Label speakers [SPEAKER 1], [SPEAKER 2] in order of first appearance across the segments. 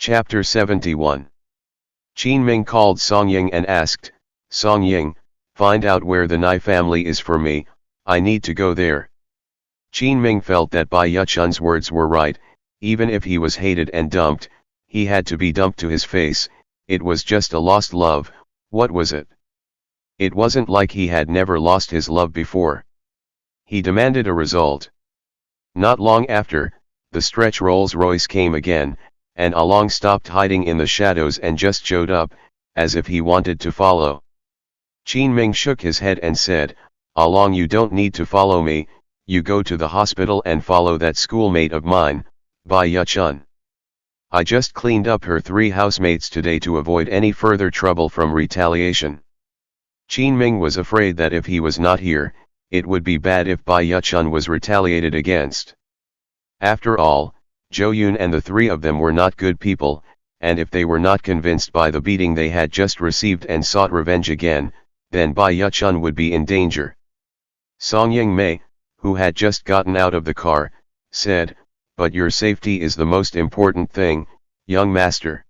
[SPEAKER 1] Chapter 71. Qin Ming called Song Ying and asked, "Song Ying, find out where the Nai family is for me, I need to go there." Qin Ming felt that Bai Yuchun's words were right, even if he was hated and dumped, he had to be dumped to his face. It was just a lost love. What was it? It wasn't like he had never lost his love before. He demanded a result. Not long after, the stretch Rolls-Royce came again, and Along stopped hiding in the shadows and just showed up, as if he wanted to follow. Qin Ming shook his head and said, "Along, you don't need to follow me, you go to the hospital and follow that schoolmate of mine, Bai Yuchun. I just cleaned up her 3 housemates today to avoid any further trouble from retaliation." Qin Ming was afraid that if he was not here, it would be bad if Bai Yuchun was retaliated against. After all, Zhou Yun and the 3 of them were not good people, and if they were not convinced by the beating they had just received and sought revenge again, then Bai Yuchun would be in danger. Song Ying Mei, who had just gotten out of the car, said, "But your safety is the most important thing, young master.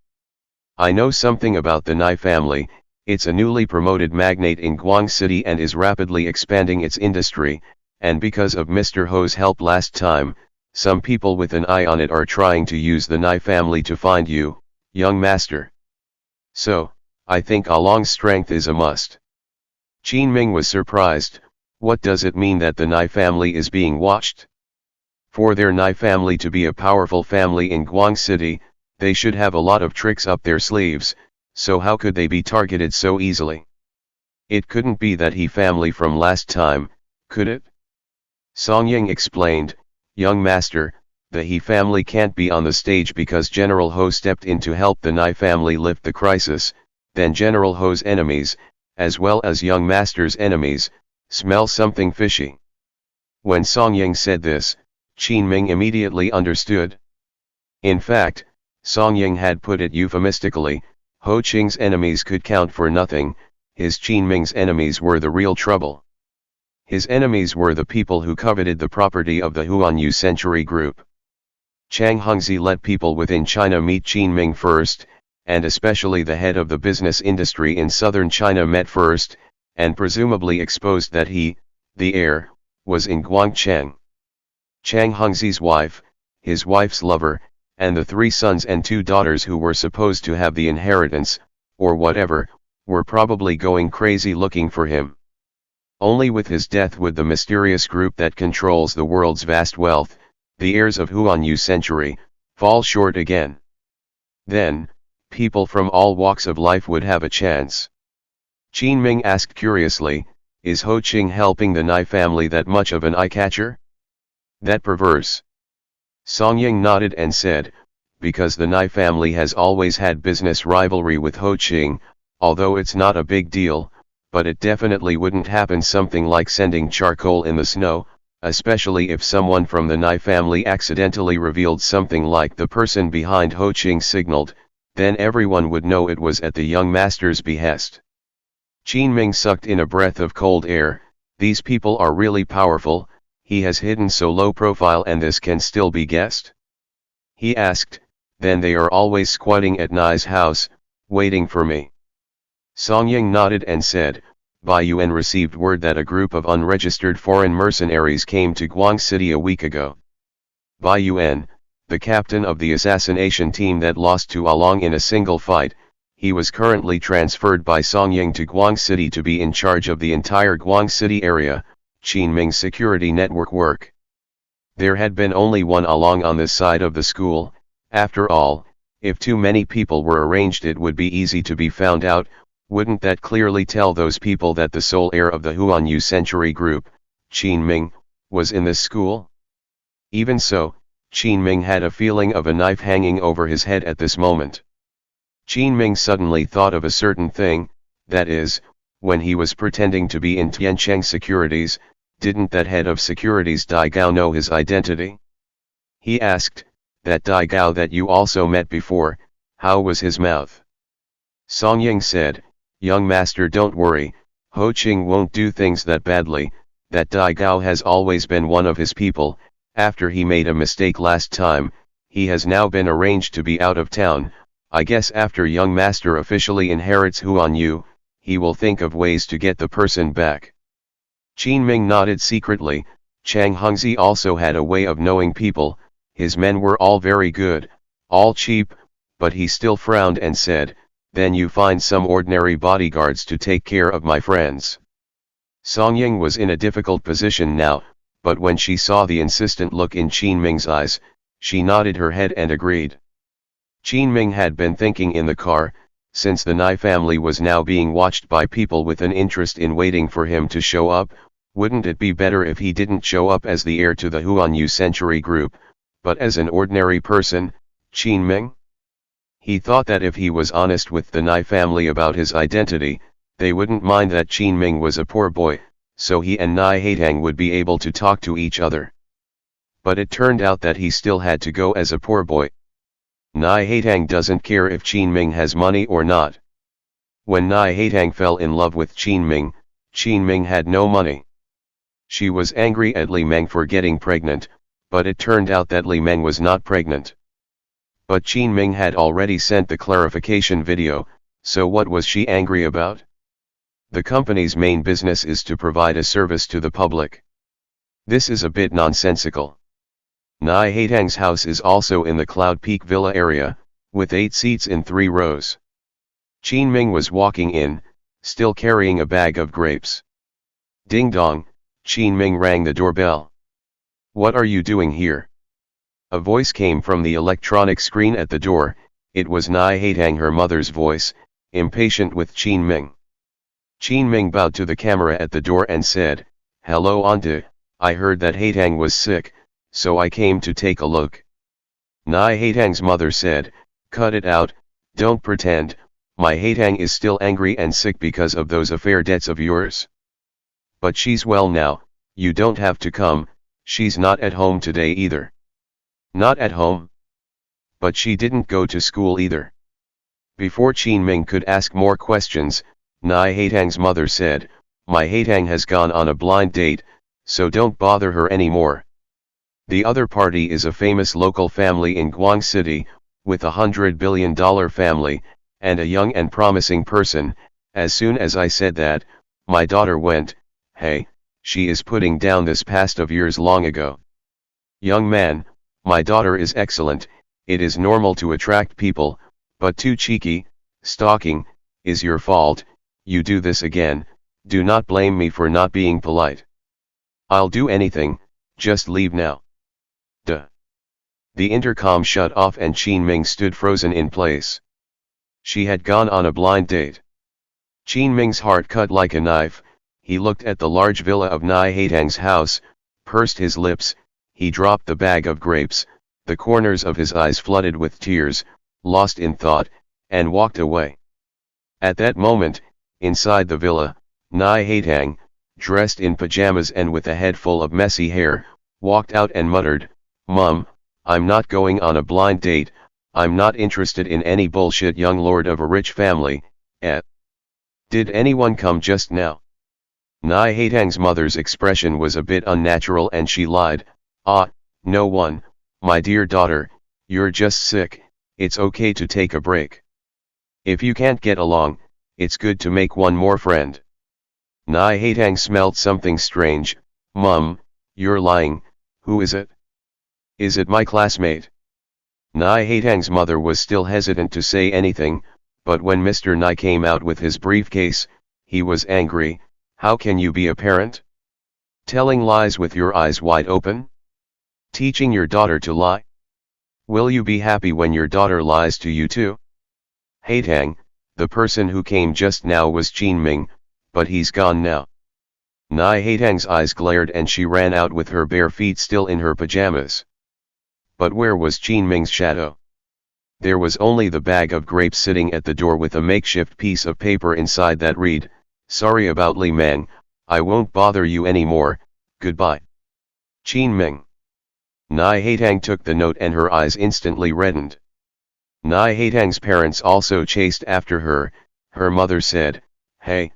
[SPEAKER 1] I know something about the Nai family. It's a newly promoted magnate in Guang City and is rapidly expanding its industry, and because of Mr. Ho's help last time, some people with an eye on it are trying to use the Nai family to find you, young master. So, I think Along's strength is a must." Qin Ming was surprised. What does it mean that the Nai family is being watched? For their Nai family to be a powerful family in Guang City, they should have a lot of tricks up their sleeves, so how could they be targeted so easily? It couldn't be that He family from last time, could it? Song Ying explained, "Young master, the He family can't be on the stage because General Ho stepped in to help the Nai family lift the crisis, then General Ho's enemies, as well as young master's enemies, smell something fishy." When Song Ying said this, Qin Ming immediately understood. In fact, Song Ying had put it euphemistically, Ho Qing's enemies could count for nothing, his Qin Ming's enemies were the real trouble. His enemies were the people who coveted the property of the Huanyu Century Group. Chang Hongzhi let people within China meet Qin Ming first, and especially the head of the business industry in southern China met first, and presumably exposed that he, the heir, was in Guangcheng. Chang Hongzhi's wife, his wife's lover, and the 3 sons and 2 daughters who were supposed to have the inheritance, or whatever, were probably going crazy looking for him. Only with his death would the mysterious group that controls the world's vast wealth, the heirs of Huanyu Century, fall short again. Then, people from all walks of life would have a chance. Qin Ming asked curiously, "Is Ho Qing helping the Nai family that much of an eye-catcher? That perverse?" Song Ying nodded and said, "Because the Nai family has always had business rivalry with Ho Qing, although it's not a big deal, but it definitely wouldn't happen something like sending charcoal in the snow, especially if someone from the Nai family accidentally revealed something like the person behind Ho Qing signaled, then everyone would know it was at the young master's behest." Qin Ming sucked in a breath of cold air. These people are really powerful. He has hidden so low profile and this can still be guessed? He asked, "Then they are always squatting at Nai's house, waiting for me." Song Ying nodded and said, "Bai Yuan received word that a group of unregistered foreign mercenaries came to Guang City a week ago. Bai Yuan, the captain of the assassination team that lost to Along in a single fight, he was currently transferred by Song Ying to Guang City to be in charge of the entire Guang City area, Qin Ming's security network work. There had been only one Along on this side of the school. After all, if too many people were arranged it would be easy to be found out. Wouldn't that clearly tell those people that the sole heir of the Huanyu Century Group, Qin Ming, was in this school? Even so, Qin Ming had a feeling of a knife hanging over his head at this moment. Qin Ming suddenly thought of a certain thing, that is, when he was pretending to be in Tiancheng Securities, didn't that head of securities Dai Gao know his identity? He asked, "That Dai Gao that you also met before, how was his mouth?" Song Ying said, "Young master, don't worry, Ho Qing won't do things that badly, that Dai Gao has always been one of his people. After he made a mistake last time, he has now been arranged to be out of town, I guess after young master officially inherits Huan Yu, he will think of ways to get the person back. Qin Ming nodded secretly. Chang Hongzi also had a way of knowing people. His men were all very good, all cheap, but he still frowned and said, "Then you find some ordinary bodyguards to take care of my friends." Song Ying was in a difficult position now, but when she saw the insistent look in Qin Ming's eyes, she nodded her head and agreed. Qin Ming had been thinking in the car, since the Nai family was now being watched by people with an interest in waiting for him to show up, wouldn't it be better if he didn't show up as the heir to the Huan Yu Century Group, but as an ordinary person, Qin Ming? He thought that if he was honest with the Nai family about his identity, they wouldn't mind that Qin Ming was a poor boy, so he and Nai Haitang would be able to talk to each other. But it turned out that he still had to go as a poor boy. Nai Haitang doesn't care if Qin Ming has money or not. When Nai Haitang fell in love with Qin Ming had no money. She was angry at Li Meng for getting pregnant, but it turned out that Li Meng was not pregnant. But Qin Ming had already sent the clarification video, so what was she angry about? The company's main business is to provide a service to the public. This is a bit nonsensical. Nai Haitang's house is also in the Cloud Peak Villa area, with 8 seats in 3 rows. Qin Ming was walking in, still carrying a bag of grapes. Ding dong, Qin Ming rang the doorbell. "What are you doing here?" A voice came from the electronic screen at the door. It was Nai Haitang, her mother's voice, impatient with Qin Ming. Qin Ming bowed to the camera at the door and said, "Hello Auntie, I heard that Haitang was sick, so I came to take a look." Nai Haitang's mother said, "Cut it out, don't pretend, my Haitang is still angry and sick because of those affair debts of yours. But she's well now, you don't have to come, she's not at home today either." "Not at home? But she didn't go to school either." Before Qin Ming could ask more questions, Nai Haitang's mother said, "My Haitang has gone on a blind date, so don't bother her anymore. The other party is a famous local family in Guang City, with $100 billion family, and a young and promising person." As soon as I said that, my daughter went, "Hey, she is putting down this past of years long ago." "Young man, my daughter is excellent, it is normal to attract people, but too cheeky, stalking, is your fault. You do this again, do not blame me for not being polite." "I'll do anything, just leave now." Duh. The intercom shut off and Qin Ming stood frozen in place. She had gone on a blind date. Qin Ming's heart cut like a knife. He looked at the large villa of Nai Haitang's house, pursed his lips, he dropped the bag of grapes, the corners of his eyes flooded with tears, lost in thought, and walked away. At that moment, inside the villa, Nai Haitang, dressed in pajamas and with a head full of messy hair, walked out and muttered, "Mum, I'm not going on a blind date, I'm not interested in any bullshit young lord of a rich family, eh? Did anyone come just now?" Nai Haitang's mother's expression was a bit unnatural and she lied, "Ah, no one, my dear daughter, you're just sick, it's okay to take a break. If you can't get along, it's good to make one more friend." Nai Haitang smelled something strange. "Mum, you're lying, who is it? Is it my classmate?" Nai Haitang's mother was still hesitant to say anything, but when Mr. Nai came out with his briefcase, he was angry. "How can you be a parent? Telling lies with your eyes wide open? Teaching your daughter to lie? Will you be happy when your daughter lies to you too?" "Haitang, the person who came just now was Qin Ming, but he's gone now." Nai Haitang's eyes glared and she ran out with her bare feet still in her pajamas. But where was Qin Ming's shadow? There was only the bag of grapes sitting at the door with a makeshift piece of paper inside that read, "Sorry about Li Meng, I won't bother you anymore, goodbye. Qin Ming." Nai Haitang took the note and her eyes instantly reddened. Nai Haitang's parents also chased after her. Her mother said, Hey,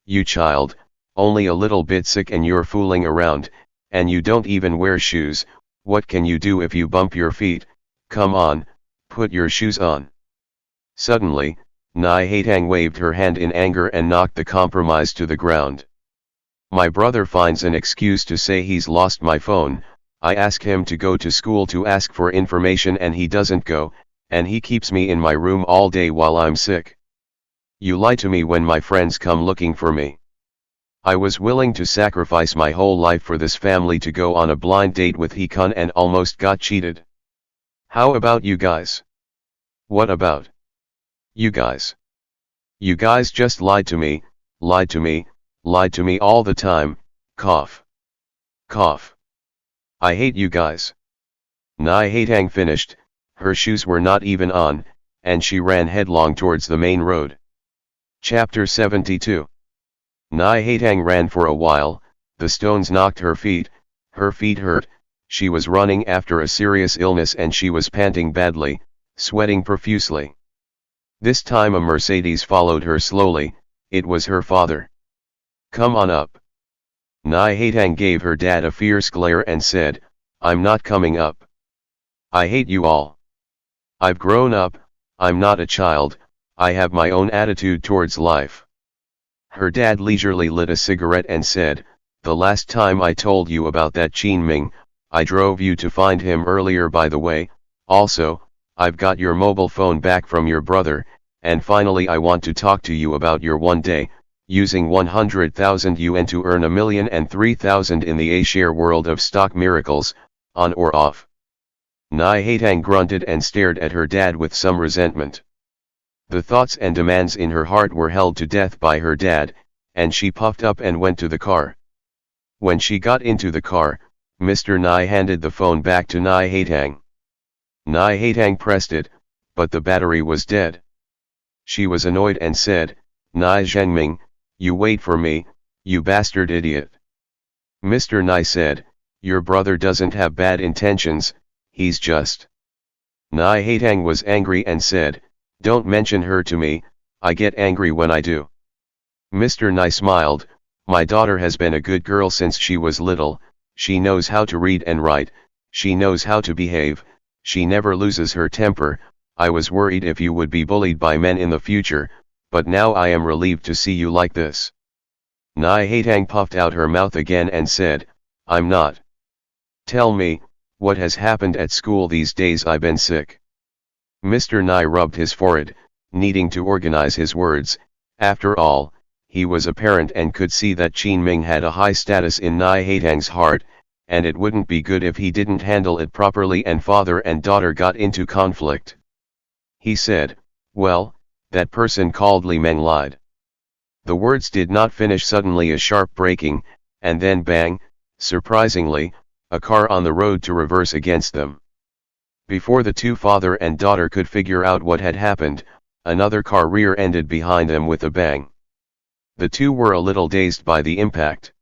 [SPEAKER 1] you child, only a little bit sick and you're fooling around, and you don't even wear shoes, what can you do if you bump your feet? Come on, put your shoes on." Suddenly, Nai Haitang waved her hand in anger and knocked the compromise to the ground. My brother finds an excuse to say he's lost my phone. I ask him to go to school to ask for information and he doesn't go, and he keeps me in my room all day while I'm sick. You lie to me when my friends come looking for me. I was willing to sacrifice my whole life for this family to go on a blind date with Hikun and almost got cheated. How about you guys? What about you guys? You guys just lied to me, lied to me, lied to me all the time, cough. Cough. I hate you guys. Nai Haitang finished, her shoes were not even on, and she ran headlong towards the main road. Chapter 72. Nai Haitang ran for a while, the stones knocked her feet hurt, she was running after a serious illness and she was panting badly, sweating profusely. This time a Mercedes followed her slowly, it was her father. Come on up. Nai Haitang gave her dad a fierce glare and said, I'm not coming up. I hate you all. I've grown up, I'm not a child, I have my own attitude towards life. Her dad leisurely lit a cigarette and said, the last time I told you about that Qin Ming, I drove you to find him earlier by the way, also, I've got your mobile phone back from your brother, and finally I want to talk to you about your one day, using 100,000 yuan to earn 1,003,000 in the A-share world of stock miracles, on or off. Nai Haitang grunted and stared at her dad with some resentment. The thoughts and demands in her heart were held to death by her dad, and she puffed up and went to the car. When she got into the car, Mr. Nai handed the phone back to Nai Haitang. Nai Haitang pressed it, but the battery was dead. She was annoyed and said, Nai Zhengming, you wait for me, you bastard idiot. Mr. Nai said, your brother doesn't have bad intentions, he's just. Nai Haitang was angry and said, don't mention her to me, I get angry when I do. Mr. Nai smiled, my daughter has been a good girl since she was little, she knows how to read and write, she knows how to behave, she never loses her temper. I was worried if you would be bullied by men in the future, but now I am relieved to see you like this. Nai Haitang puffed out her mouth again and said, I'm not. Tell me, what has happened at school these days? I've been sick. Mr. Nai rubbed his forehead, needing to organize his words. After all, he was a parent and could see that Qin Ming had a high status in Nai Haitang's heart, and it wouldn't be good if he didn't handle it properly and father and daughter got into conflict. He said, well, that person called Li Meng lied. The words did not finish. Suddenly a sharp braking, and then bang, surprisingly, a car on the road to reverse against them. Before the two father and daughter could figure out what had happened, another car rear-ended behind them with a bang. The two were a little dazed by the impact.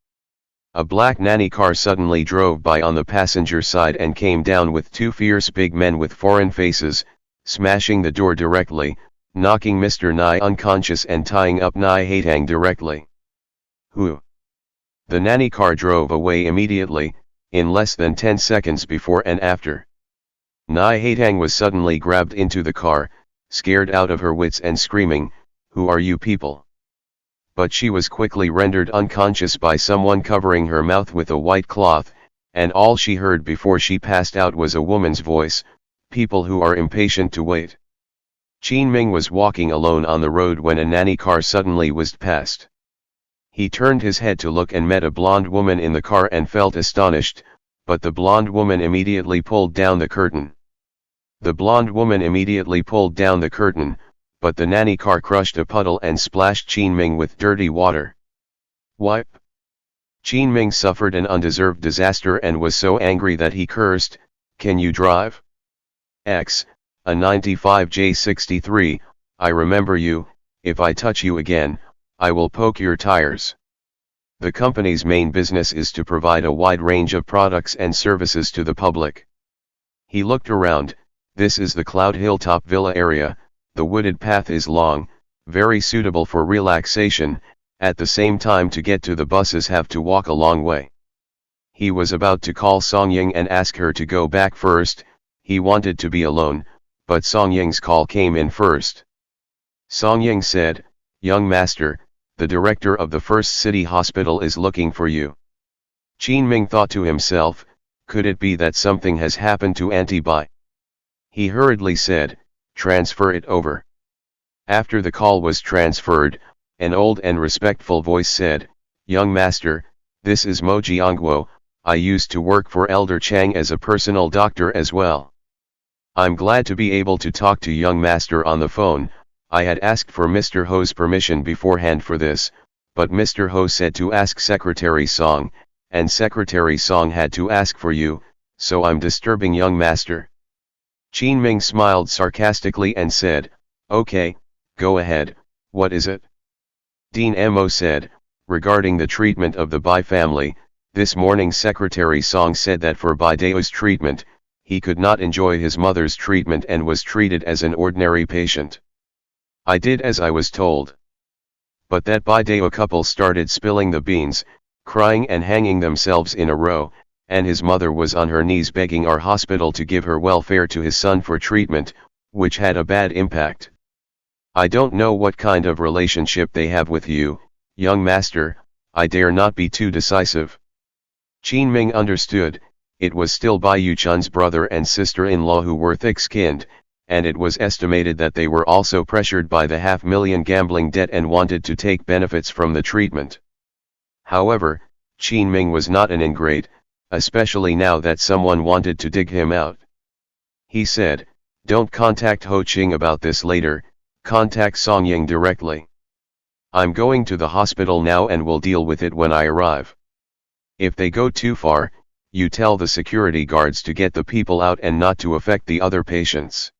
[SPEAKER 1] A black nanny car suddenly drove by on the passenger side and came down with two fierce big men with foreign faces, smashing the door directly, knocking Mr. Nai unconscious and tying up Nai Haitang directly. Who? The nanny car drove away immediately, in less than 10 seconds before and after. Nai Haitang was suddenly grabbed into the car, scared out of her wits and screaming, who are you people? But she was quickly rendered unconscious by someone covering her mouth with a white cloth, and all she heard before she passed out was a woman's voice, people who are impatient to wait. Qin Ming was walking alone on the road when a nanny car suddenly whizzed past. He turned his head to look and met a blonde woman in the car and felt astonished, but the blonde woman immediately pulled down the curtain. The blonde woman immediately pulled down the curtain, but the nanny car crushed a puddle and splashed Qin Ming with dirty water. Wipe. Qin Ming suffered an undeserved disaster and was so angry that he cursed, can you drive? X, a 95J63, I remember you, if I touch you again, I will poke your tires. The company's main business is to provide a wide range of products and services to the public. He looked around, this is the Cloud Hilltop Villa area, the wooded path is long, very suitable for relaxation, at the same time to get to the buses have to walk a long way. He was about to call Song Ying and ask her to go back first, he wanted to be alone, but Song Ying's call came in first. Song Ying said, "Young master, the director of the First City Hospital is looking for you." Qin Ming thought to himself, could it be that something has happened to Auntie Bai? He hurriedly said, "Transfer it over." After the call was transferred, an old and respectful voice said, "Young master, this is Mo Jiangguo. I used to work for Elder Chang as a personal doctor as well. I'm glad to be able to talk to young master on the phone. I had asked for Mr. Ho's permission beforehand for this, but Mr. Ho said to ask Secretary Song, and Secretary Song had to ask for you, so I'm disturbing young master." Qin Ming smiled sarcastically and said, "Okay, go ahead, what is it?" Dean Mo said, "Regarding the treatment of the Bai family, this morning Secretary Song said that for Bai Dao's treatment, he could not enjoy his mother's treatment and was treated as an ordinary patient. I did as I was told. But that Bai Dao couple started spilling the beans, crying and hanging themselves in a row, and his mother was on her knees begging our hospital to give her welfare to his son for treatment, which had a bad impact. I don't know what kind of relationship they have with you, young master. I dare not be too decisive." Qin Ming understood, it was still Bai Yuchun's brother and sister-in-law who were thick-skinned, and it was estimated that they were also pressured by the $500,000 gambling debt and wanted to take benefits from the treatment. However, Qin Ming was not an ingrate, especially now that someone wanted to dig him out. He said, "Don't contact Ho Qing about this later, contact Song Ying directly. I'm going to the hospital now and will deal with it when I arrive. If they go too far, you tell the security guards to get the people out and not to affect the other patients."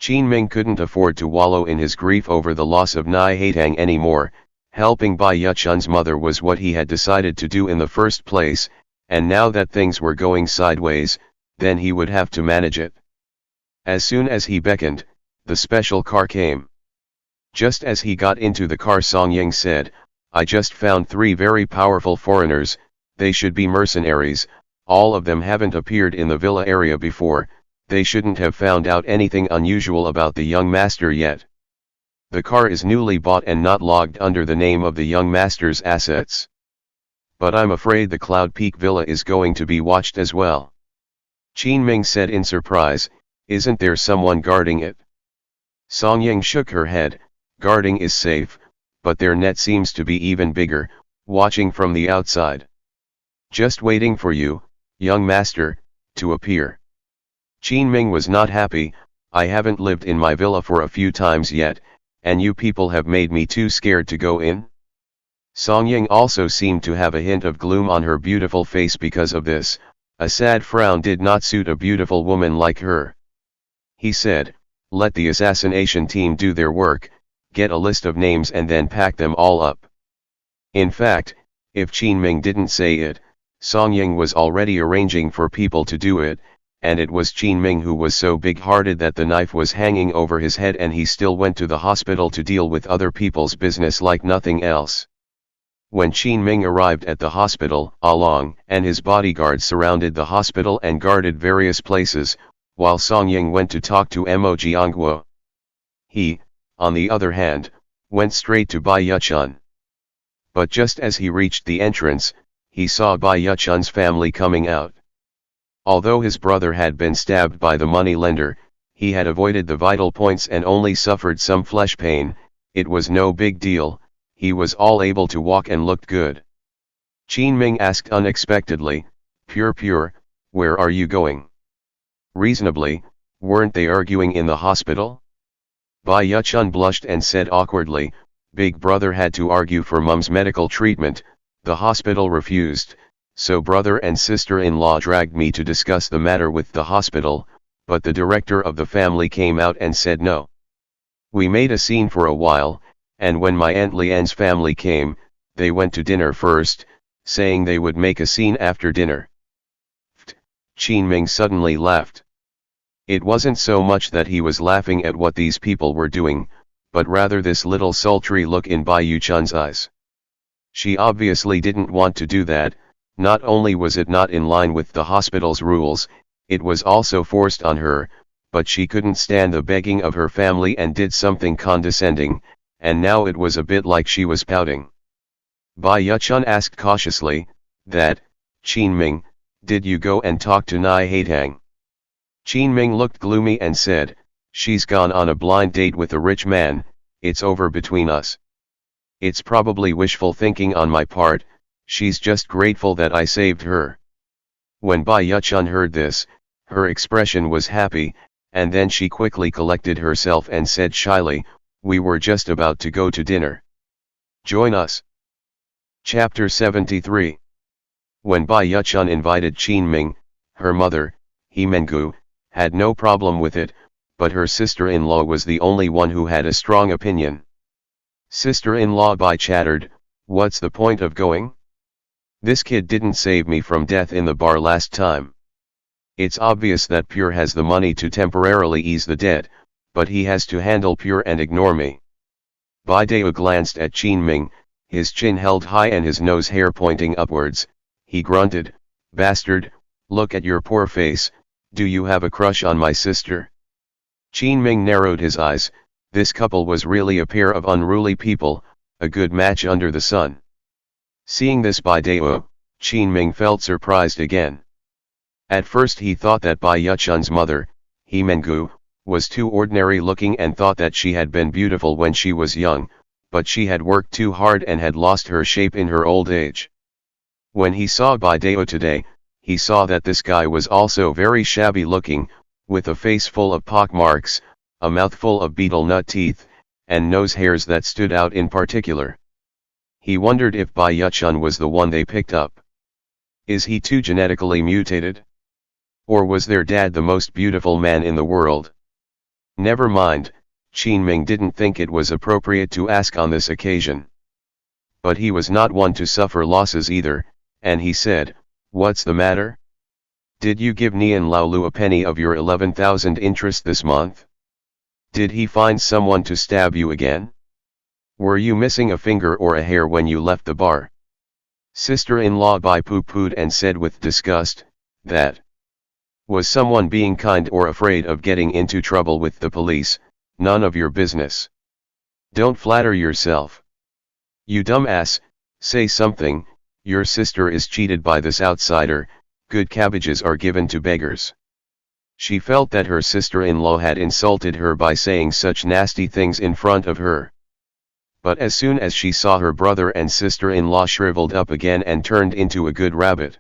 [SPEAKER 1] Qin Ming couldn't afford to wallow in his grief over the loss of Nai Haitang anymore. Helping Bai Yuchun's mother was what he had decided to do in the first place, and now that things were going sideways, then he would have to manage it. As soon as he beckoned, the special car came. Just as he got into the car, Song Ying said, "I just found 3 very powerful foreigners. They should be mercenaries. All of them haven't appeared in the villa area before. They shouldn't have found out anything unusual about the young master yet. The car is newly bought and not logged under the name of the young master's assets. But I'm afraid the Cloud Peak Villa is going to be watched as well." Qin Ming said in surprise, "Isn't there someone guarding it?" Song Ying shook her head, "Guarding is safe, but their net seems to be even bigger, watching from the outside. Just waiting for you, young master, to appear." Qin Ming was not happy. "I haven't lived in my villa for a few times yet, and you people have made me too scared to go in?" Song Ying also seemed to have a hint of gloom on her beautiful face because of this. A sad frown did not suit a beautiful woman like her. He said, "Let the assassination team do their work, get a list of names and then pack them all up." In fact, if Qin Ming didn't say it, Song Ying was already arranging for people to do it, and it was Qin Ming who was so big-hearted that the knife was hanging over his head and he still went to the hospital to deal with other people's business like nothing else. When Qin Ming arrived at the hospital, Along and his bodyguards surrounded the hospital and guarded various places, while Song Ying went to talk to Mo Jiangguo. He, on the other hand, went straight to Bai Yuchun. But just as he reached the entrance, he saw Bai Yuchun's family coming out. Although his brother had been stabbed by the money-lender, he had avoided the vital points and only suffered some flesh pain. It was no big deal, he was all able to walk and looked good. Qin Ming asked unexpectedly, Pure, where are you going?" Reasonably, weren't they arguing in the hospital? Bai Yuchun blushed and said awkwardly, "Big brother had to argue for Mum's medical treatment, the hospital refused. So brother and sister-in-law dragged me to discuss the matter with the hospital, but the director of the family came out and said no. We made a scene for a while, and when my Aunt Lian's family came, they went to dinner first, saying they would make a scene after dinner." Qin Ming suddenly laughed. It wasn't so much that he was laughing at what these people were doing, but rather this little sultry look in Bai Yuchun's eyes. She obviously didn't want to do that. Not only was it not in line with the hospital's rules, it was also forced on her, but she couldn't stand the begging of her family and did something condescending, and now it was a bit like she was pouting. Bai Yuchun asked cautiously, that, Qin Ming, did you go and talk to Nai Haitang? Qin Ming looked gloomy and said, she's gone on a blind date with a rich man, it's over between us. It's probably wishful thinking on my part, she's just grateful that I saved her. When Bai Yuchun heard this, her expression was happy, and then she quickly collected herself and said shyly, we were just about to go to dinner. Join us. Chapter 73. When Bai Yuchun invited Qin Ming, her mother, He Mengu, had no problem with it, but her sister-in-law was the only one who had a strong opinion. Sister-in-law Bai chattered, what's the point of going? This kid didn't save me from death in the bar last time. It's obvious that Pure has the money to temporarily ease the debt, but he has to handle Pure and ignore me. Bai Dao glanced at Qin Ming, his chin held high and his nose hair pointing upwards. He grunted, bastard, look at your poor face, do you have a crush on my sister? Qin Ming narrowed his eyes, this couple was really a pair of unruly people, a good match under the sun. Seeing this Bai Dao, Qin Ming felt surprised again. At first he thought that Bai Yuchun's mother, He Mengu, was too ordinary looking and thought that she had been beautiful when she was young, but she had worked too hard and had lost her shape in her old age. When he saw Bai Dao today, he saw that this guy was also very shabby looking, with a face full of pockmarks, a mouth full of betel nut teeth, and nose hairs that stood out in particular. He wondered if Bai Yuchun was the one they picked up. Is he too genetically mutated? Or was their dad the most beautiful man in the world? Never mind, Qin Ming didn't think it was appropriate to ask on this occasion. But he was not one to suffer losses either, and he said, what's the matter? Did you give Nian Laolu a penny of your 11,000 interest this month? Did he find someone to stab you again? Were you missing a finger or a hair when you left the bar? Sister-in-law Bai pooh-poohed and said with disgust, that was someone being kind or afraid of getting into trouble with the police, none of your business. Don't flatter yourself. You dumbass, say something, your sister is cheated by this outsider, good cabbages are given to beggars. She felt that her sister-in-law had insulted her by saying such nasty things in front of her. But as soon as she saw her brother and sister-in-law shriveled up again and turned into a good rabbit,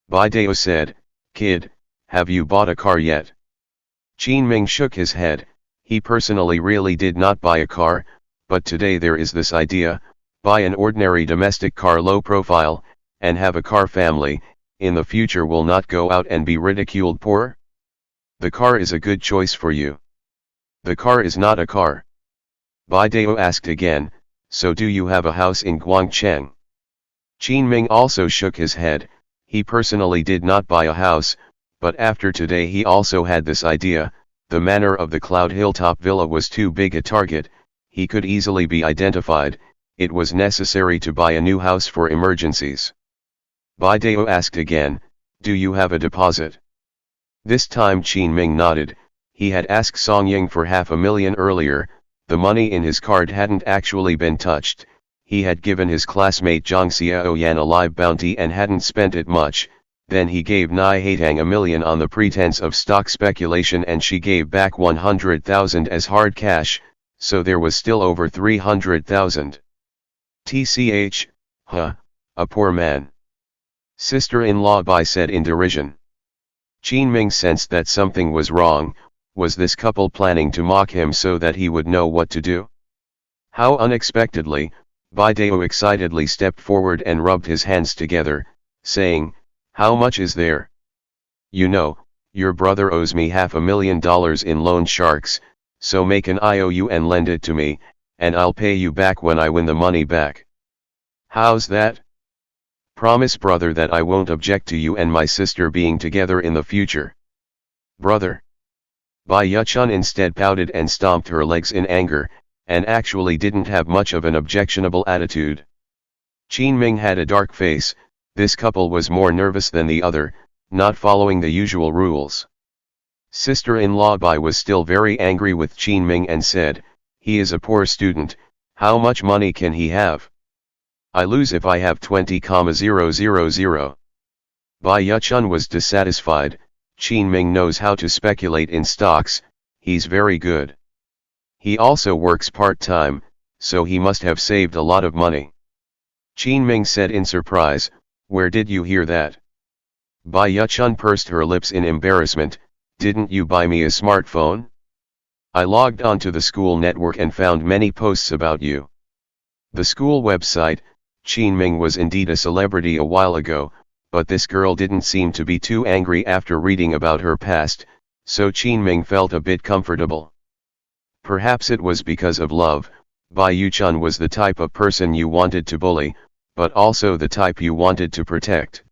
[SPEAKER 1] Bai Dao said, kid, have you bought a car yet? Qin Ming shook his head, he personally really did not buy a car, but today there is this idea, buy an ordinary domestic car low profile, and have a car family, in the future will not go out and be ridiculed poor? The car is a good choice for you. The car is not a car. Bai Dao asked again, so do you have a house in Guangcheng? Qin Ming also shook his head, he personally did not buy a house, but after today he also had this idea, the manor of the Cloud Hilltop Villa was too big a target, he could easily be identified, it was necessary to buy a new house for emergencies. Bai Dao asked again, do you have a deposit? This time Qin Ming nodded, he had asked Song Ying for $500,000 earlier, the money in his card hadn't actually been touched, he had given his classmate Zhang Xiaoyan a live bounty and hadn't spent it much, then he gave Nai Haitang $1 million on the pretense of stock speculation and she gave back 100,000 as hard cash, so there was still over 300,000. Tch, huh, a poor man. Sister-in-law Bai said in derision. Qin Ming sensed that something was wrong, was this couple planning to mock him so that he would know what to do? How unexpectedly, Bai Dao excitedly stepped forward and rubbed his hands together, saying, how much is there? You know, your brother owes me $500,000 in loan sharks, so make an IOU and lend it to me, and I'll pay you back when I win the money back. How's that? Promise brother that I won't object to you and my sister being together in the future. Brother. Bai Yuchun instead pouted and stomped her legs in anger, and actually didn't have much of an objectionable attitude. Qin Ming had a dark face, this couple was more nervous than the other, not following the usual rules. Sister-in-law Bai was still very angry with Qin Ming and said, "He is a poor student, how much money can he have? I lose if I have 20,000. Bai Yuchun was dissatisfied. Qin Ming knows how to speculate in stocks, he's very good. He also works part-time, so he must have saved a lot of money." Qin Ming said in surprise, "Where did you hear that?" Bai Yuchun pursed her lips in embarrassment, "Didn't you buy me a smartphone? I logged onto the school network and found many posts about you." The school website. Qin Ming was indeed a celebrity a while ago, but this girl didn't seem to be too angry after reading about her past, so Qin Ming felt a bit comfortable. Perhaps it was because of love. Bai Yuchun was the type of person you wanted to bully, but also the type you wanted to protect.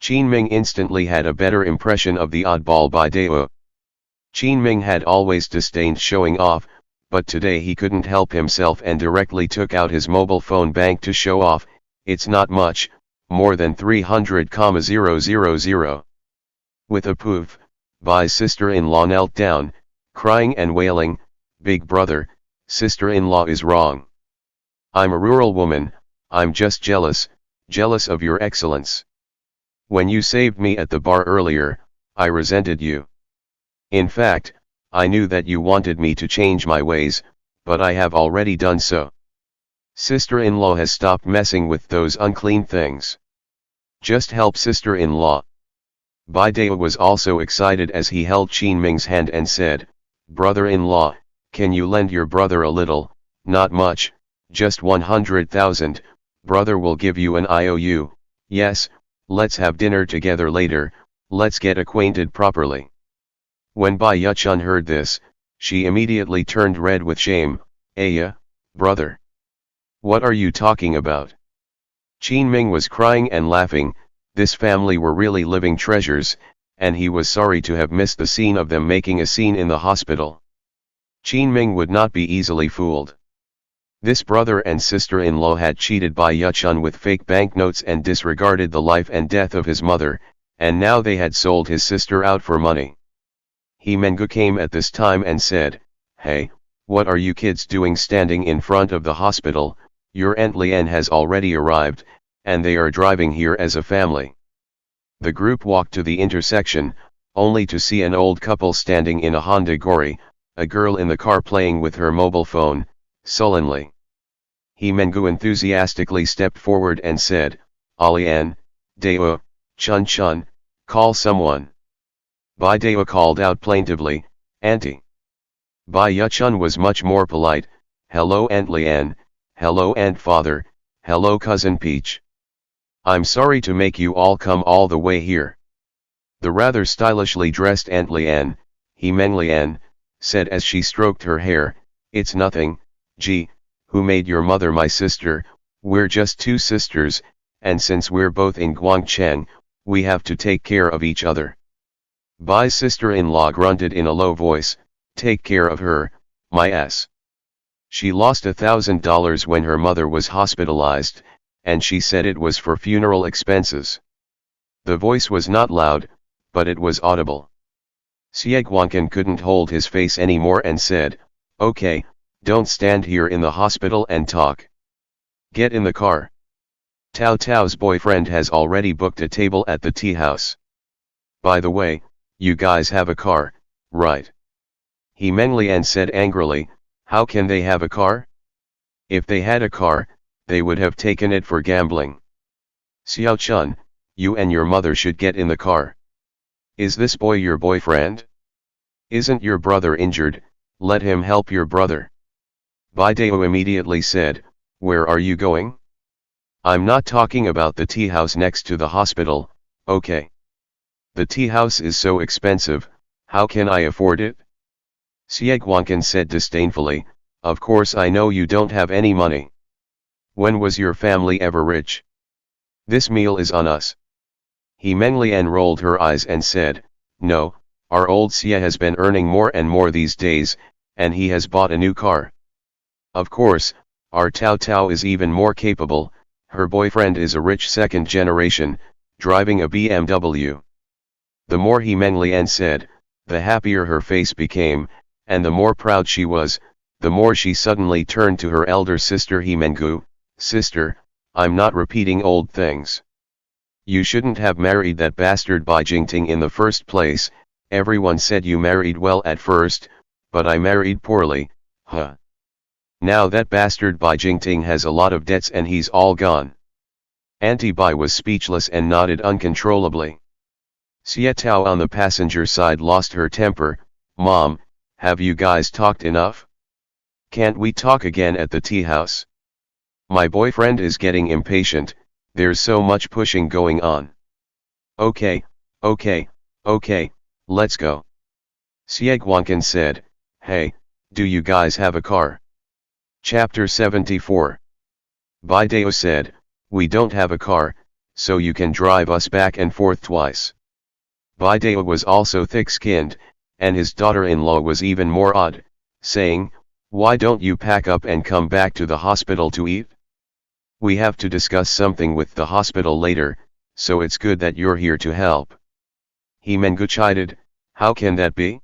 [SPEAKER 1] Qin Ming instantly had a better impression of the oddball Bai Dao. Qin Ming had always disdained showing off, but today he couldn't help himself and directly took out his mobile phone bank to show off. It's not much, more than 300,000. With a poof, Bai's sister-in-law knelt down, crying and wailing, "Big brother, sister-in-law is wrong. I'm a rural woman, I'm just jealous of your excellence. When you saved me at the bar earlier, I resented you. In fact, I knew that you wanted me to change my ways, but I have already done so. Sister-in-law has stopped messing with those unclean things. Just help sister-in-law." Bai Dao was also excited as he held Qin Ming's hand and said, "Brother-in-law, can you lend your brother a little, not much, just 100,000, brother will give you an IOU, yes, let's have dinner together later, let's get acquainted properly." When Bai Yuchun heard this, she immediately turned red with shame. "Aya, brother. What are you talking about?" Qin Ming was crying and laughing. This family were really living treasures, and he was sorry to have missed the scene of them making a scene in the hospital. Qin Ming would not be easily fooled. This brother and sister-in-law had cheated Bai Yuchun with fake banknotes and disregarded the life and death of his mother, and now they had sold his sister out for money. He Mengu came at this time and said, "Hey, what are you kids doing standing in front of the hospital? Your Aunt Lian has already arrived, and they are driving here as a family." The group walked to the intersection, only to see an old couple standing in a Honda Gori, a girl in the car playing with her mobile phone, sullenly. He Mengu enthusiastically stepped forward and said, "Alian, Dao, Chun Chun, call someone." Bai Dao called out plaintively, "Auntie." Bai Yuchun was much more polite, "Hello Aunt Lian, hello Aunt Father, hello Cousin Peach. I'm sorry to make you all come all the way here." The rather stylishly dressed Aunt Lian, He Meng Lian, said as she stroked her hair, "It's nothing, gee, who made your mother my sister? We're just two sisters, and since we're both in Guangcheng, we have to take care of each other." Bai's sister-in-law grunted in a low voice, "Take care of her, my ass. She lost $1,000 when her mother was hospitalized, and she said it was for funeral expenses." The voice was not loud, but it was audible. Xie Guangqin couldn't hold his face anymore and said, "Okay, don't stand here in the hospital and talk. Get in the car. Tao Tao's boyfriend has already booked a table at the tea house. By the way, you guys have a car, right?" He Meng Lian said angrily, "How can they have a car? If they had a car, they would have taken it for gambling. Xiao Chun, you and your mother should get in the car. Is this boy your boyfriend? Isn't your brother injured? Let him help your brother." Bai Dao immediately said, "Where are you going?" "I'm not talking about the tea house next to the hospital, okay? The tea house is so expensive, how can I afford it?" Xie Guangqin said disdainfully, "Of course I know you don't have any money. When was your family ever rich? This meal is on us." He Meng Lian rolled her eyes and said, "No, our old Xie has been earning more and more these days, and he has bought a new car. Of course, our Tao Tao is even more capable, her boyfriend is a rich second generation, driving a BMW." The more He Meng Lian said, The happier her face became, and the more proud she was, the more she suddenly turned to her elder sister Himenggu. Sister, I'm not repeating old things. You shouldn't have married that bastard Bai Jingting in the first place. Everyone said you married well at first, but I married poorly, huh? Now that bastard Bai Jingting has a lot of debts and he's all gone. Auntie Bai was speechless and nodded uncontrollably. Xie Tao on the passenger side lost her temper. Mom, have you guys talked enough? Can't we talk again at the tea house? My boyfriend is getting impatient, there's so much pushing going on. Okay, let's go. Xie Guangqin said, hey, do you guys have a car? Chapter 74. Bai Dao said, we don't have a car, so you can drive us back and forth twice. Bai Dao was also thick-skinned, and his daughter-in-law was even more odd, saying, why don't you pack up and come back to the hospital to eat? We have to discuss something with the hospital later, so it's good that you're here to help. Himenggu chided, how can that be?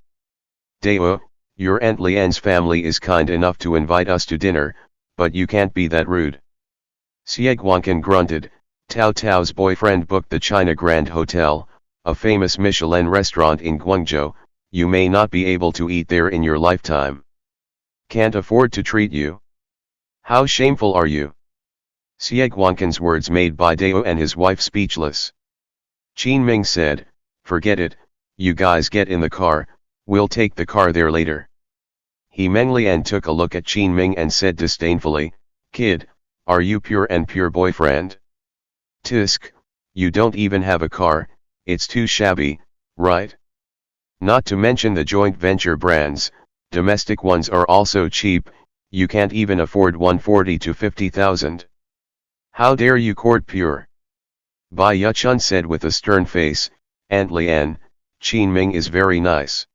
[SPEAKER 1] Dao, your Aunt Lian's family is kind enough to invite us to dinner, but you can't be that rude. Xie Guangqin grunted, Tao Tao's boyfriend booked the China Grand Hotel, a famous Michelin restaurant in Guangzhou. You may not be able to eat there in your lifetime. Can't afford to treat you. How shameful are you? Xie Guangqin's words made Bai Dao and his wife speechless. Qin Ming said, forget it, you guys get in the car, we'll take the car there later. He Menglian took a look at Qin Ming and said disdainfully, kid, are you pure boyfriend? Tisk, you don't even have a car, it's too shabby, right? Not to mention the joint venture brands, domestic ones are also cheap, you can't even afford 140 to 50,000. How dare you court pure? Bai Yuchun said with a stern face, Aunt Lian, Qin Ming is very nice.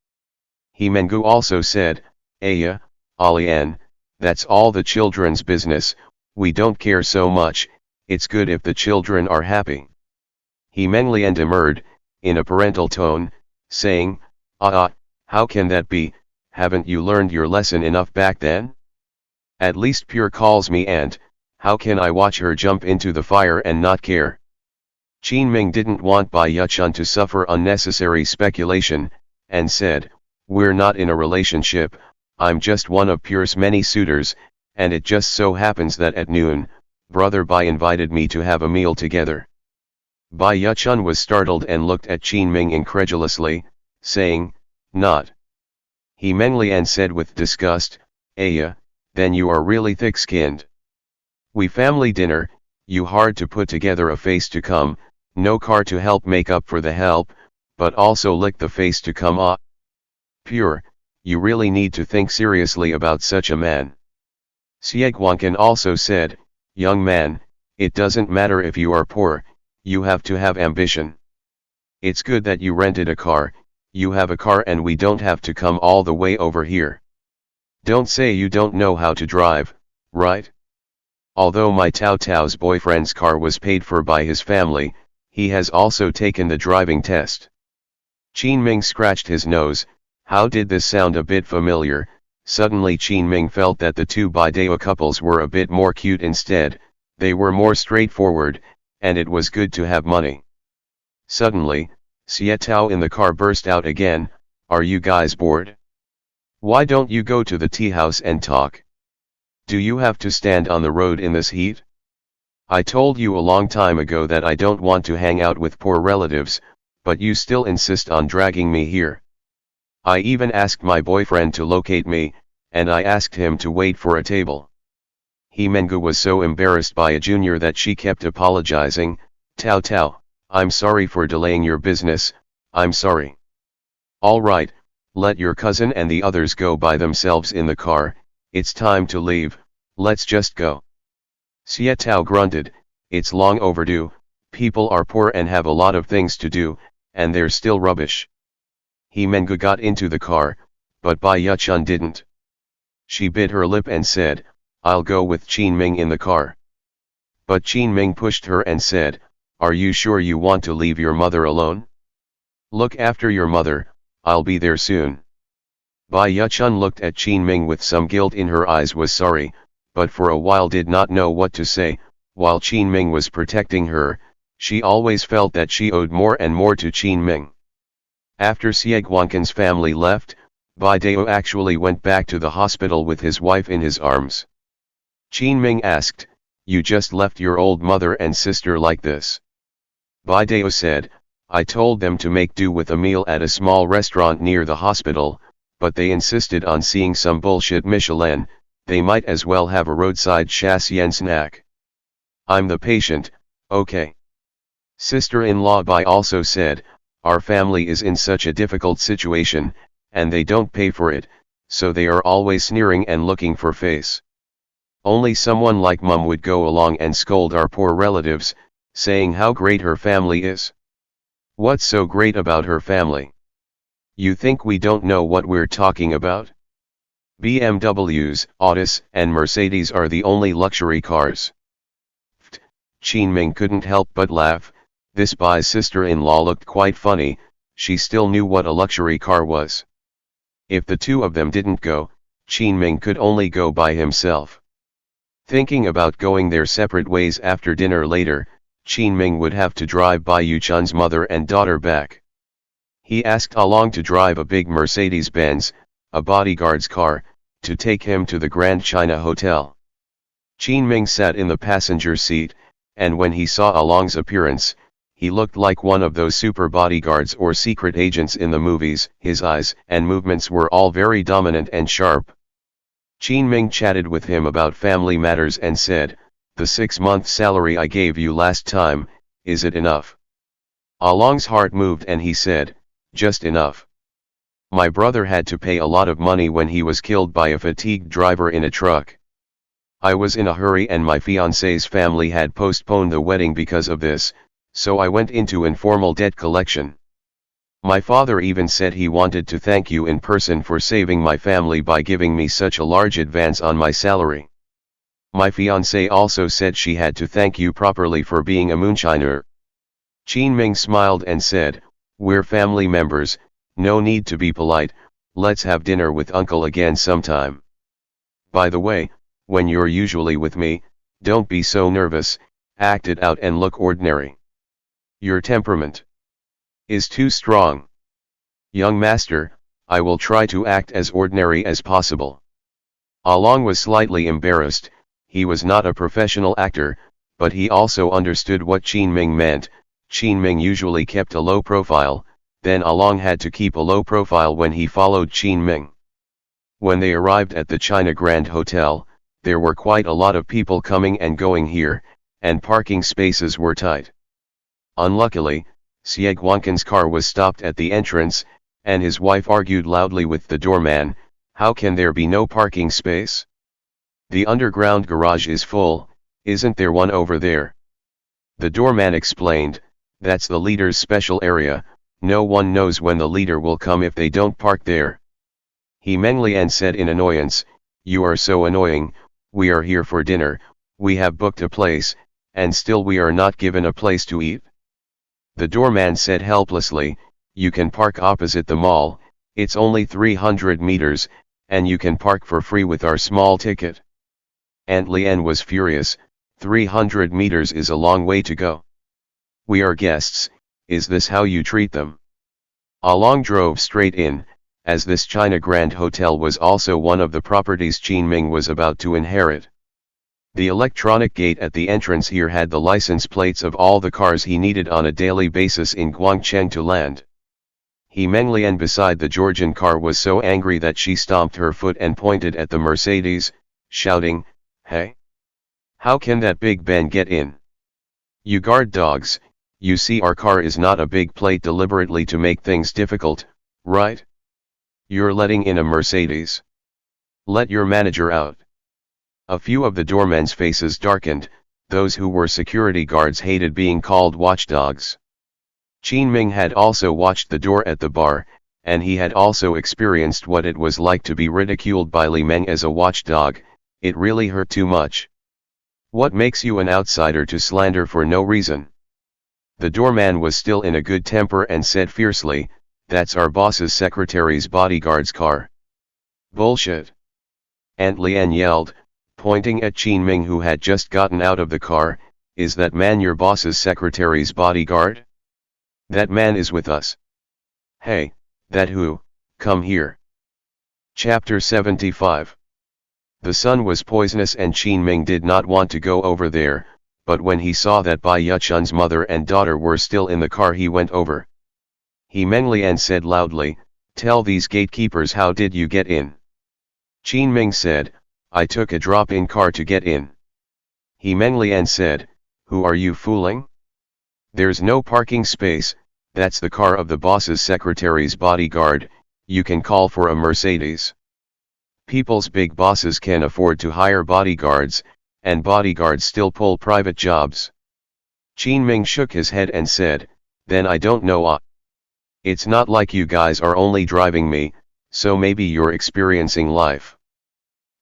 [SPEAKER 1] Himenggu also said, Aya, Alian, that's all the children's business, we don't care so much, it's good if the children are happy. Himenglian demurred, in a parental tone, saying, how can that be, haven't you learned your lesson enough back then? At least Pure calls me aunt, how can I watch her jump into the fire and not care? Qin Ming didn't want Bai Yuchun to suffer unnecessary speculation, and said, we're not in a relationship, I'm just one of Pure's many suitors, and it just so happens that at noon, brother Bai invited me to have a meal together. Bai Yuchun was startled and looked at Qin Ming incredulously, saying, not. He Menglian said with disgust, Aya, then you are really thick-skinned. We family dinner, you hard to put together a face to come, no car to help make up for the help, but also lick the face to come up. Pure, you really need to think seriously about such a man. Xie Guangqin also said, young man, it doesn't matter if you are poor, you have to have ambition. It's good that you rented a car, you have a car and we don't have to come all the way over here. Don't say you don't know how to drive, right? Although my Tao Tao's boyfriend's car was paid for by his family, he has also taken the driving test. Qin Ming scratched his nose, how did this sound a bit familiar? Suddenly Qin Ming felt that the two Bai Dao couples were a bit more cute instead, they were more straightforward, and it was good to have money. Suddenly, Xie Tao in the car burst out again, are you guys bored? Why don't you go to the tea house and talk? Do you have to stand on the road in this heat? I told you a long time ago that I don't want to hang out with poor relatives, but you still insist on dragging me here. I even asked my boyfriend to locate me, and I asked him to wait for a table. Himenggu was so embarrassed by a junior that she kept apologizing, Tao Tao, I'm sorry for delaying your business, I'm sorry. All right, let your cousin and the others go by themselves in the car, it's time to leave, let's just go. Xie Tao grunted, it's long overdue, people are poor and have a lot of things to do, and they're still rubbish. Himenggu got into the car, but Bai Yuchun didn't. She bit her lip and said, I'll go with Qin Ming in the car. But Qin Ming pushed her and said, are you sure you want to leave your mother alone? Look after your mother, I'll be there soon. Bai Yuchun looked at Qin Ming with some guilt in her eyes, was sorry, but for a while did not know what to say. While Qin Ming was protecting her, she always felt that she owed more and more to Qin Ming. After Xie Guangquan's family left, Bai Dao actually went back to the hospital with his wife in his arms. Qin Ming asked, "You just left your old mother and sister like this?" Bai Dao said, "I told them to make do with a meal at a small restaurant near the hospital, but they insisted on seeing some bullshit Michelin, they might as well have a roadside Shaxian snack. I'm the patient, okay." Sister-in-law Bai also said, "Our family is in such a difficult situation, and they don't pay for it, so they are always sneering and looking for face. Only someone like Mum would go along and scold our poor relatives, saying how great her family is. What's so great about her family? You think we don't know what we're talking about? BMWs, Audis, and Mercedes are the only luxury cars." Qin Ming couldn't help but laugh. This Bai's sister-in-law looked quite funny. She still knew what a luxury car was. If the two of them didn't go, Qin Ming could only go by himself. Thinking about going their separate ways after dinner later, Qin Ming would have to drive Bai Yuchun's mother and daughter back. He asked Along to drive a big Mercedes-Benz, a bodyguard's car, to take him to the Grand China Hotel. Qin Ming sat in the passenger seat, and when he saw Along's appearance, he looked like one of those super bodyguards or secret agents in the movies. His eyes and movements were all very dominant and sharp. Qin Ming chatted with him about family matters and said, "The 6-month salary I gave you last time, is it enough?" Along's heart moved and he said, "Just enough. My brother had to pay a lot of money when he was killed by a fatigued driver in a truck. I was in a hurry and my fiancé's family had postponed the wedding because of this, so I went into informal debt collection. My father even said he wanted to thank you in person for saving my family by giving me such a large advance on my salary. My fiancée also said she had to thank you properly for being a moonshiner." Qin Ming smiled and said, "We're family members, no need to be polite, let's have dinner with uncle again sometime. By the way, when you're usually with me, don't be so nervous, act it out and look ordinary. Your temperament is too strong." "Young master, I will try to act as ordinary as possible." Along was slightly embarrassed. He was not a professional actor, but he also understood what Qin Ming meant. Qin Ming usually kept a low profile, then Along had to keep a low profile when he followed Qin Ming. When they arrived at the China Grand Hotel, there were quite a lot of people coming and going here, and parking spaces were tight. Unluckily, Xie Guangquan's car was stopped at the entrance, and his wife argued loudly with the doorman, "How can there be no parking space? The underground garage is full, isn't there one over there?" The doorman explained, "That's the leader's special area, no one knows when the leader will come if they don't park there." He Menglian said in annoyance, "You are so annoying, we are here for dinner, we have booked a place, and still we are not given a place to eat." The doorman said helplessly, "You can park opposite the mall, it's only 300 meters, and you can park for free with our small ticket." Aunt Lian was furious, 300 meters is a long way to go. "We are guests, is this how you treat them?" Along drove straight in, as this China Grand Hotel was also one of the properties Qin Ming was about to inherit. The electronic gate at the entrance here had the license plates of all the cars he needed on a daily basis in Guangcheng to land. He Menglian beside the Georgian car was so angry that she stomped her foot and pointed at the Mercedes, shouting, "Hey! How can that Big Ben get in? You guard dogs, you see our car is not a big plate deliberately to make things difficult, right? You're letting in a Mercedes. Let your manager out." A few of the doormen's faces darkened. Those who were security guards hated being called watchdogs. Qin Ming had also watched the door at the bar, and he had also experienced what it was like to be ridiculed by Li Meng as a watchdog. It really hurt too much. "What makes you an outsider to slander for no reason?" The doorman was still in a good temper and said fiercely, that's our boss's secretary's bodyguard's car. Bullshit. Aunt Lian yelled, pointing at Qin Ming who had just gotten out of the car, is that man your boss's secretary's bodyguard? That man is with us. Hey, that who, come here. Chapter 75. The sun was poisonous and Qin Ming did not want to go over there, but when he saw that Bai Yuchun's mother and daughter were still in the car he went over. He Meng Lian said loudly, tell these gatekeepers how did you get in? Qin Ming said, I took a drop-in car to get in. He Meng Lian said, who are you fooling? There's no parking space, that's the car of the boss's secretary's bodyguard, you can call for a Mercedes. People's big bosses can afford to hire bodyguards, and bodyguards still pull private jobs. Qin Ming shook his head and said, then I don't know. It's not like you guys are only driving me, so maybe you're experiencing life.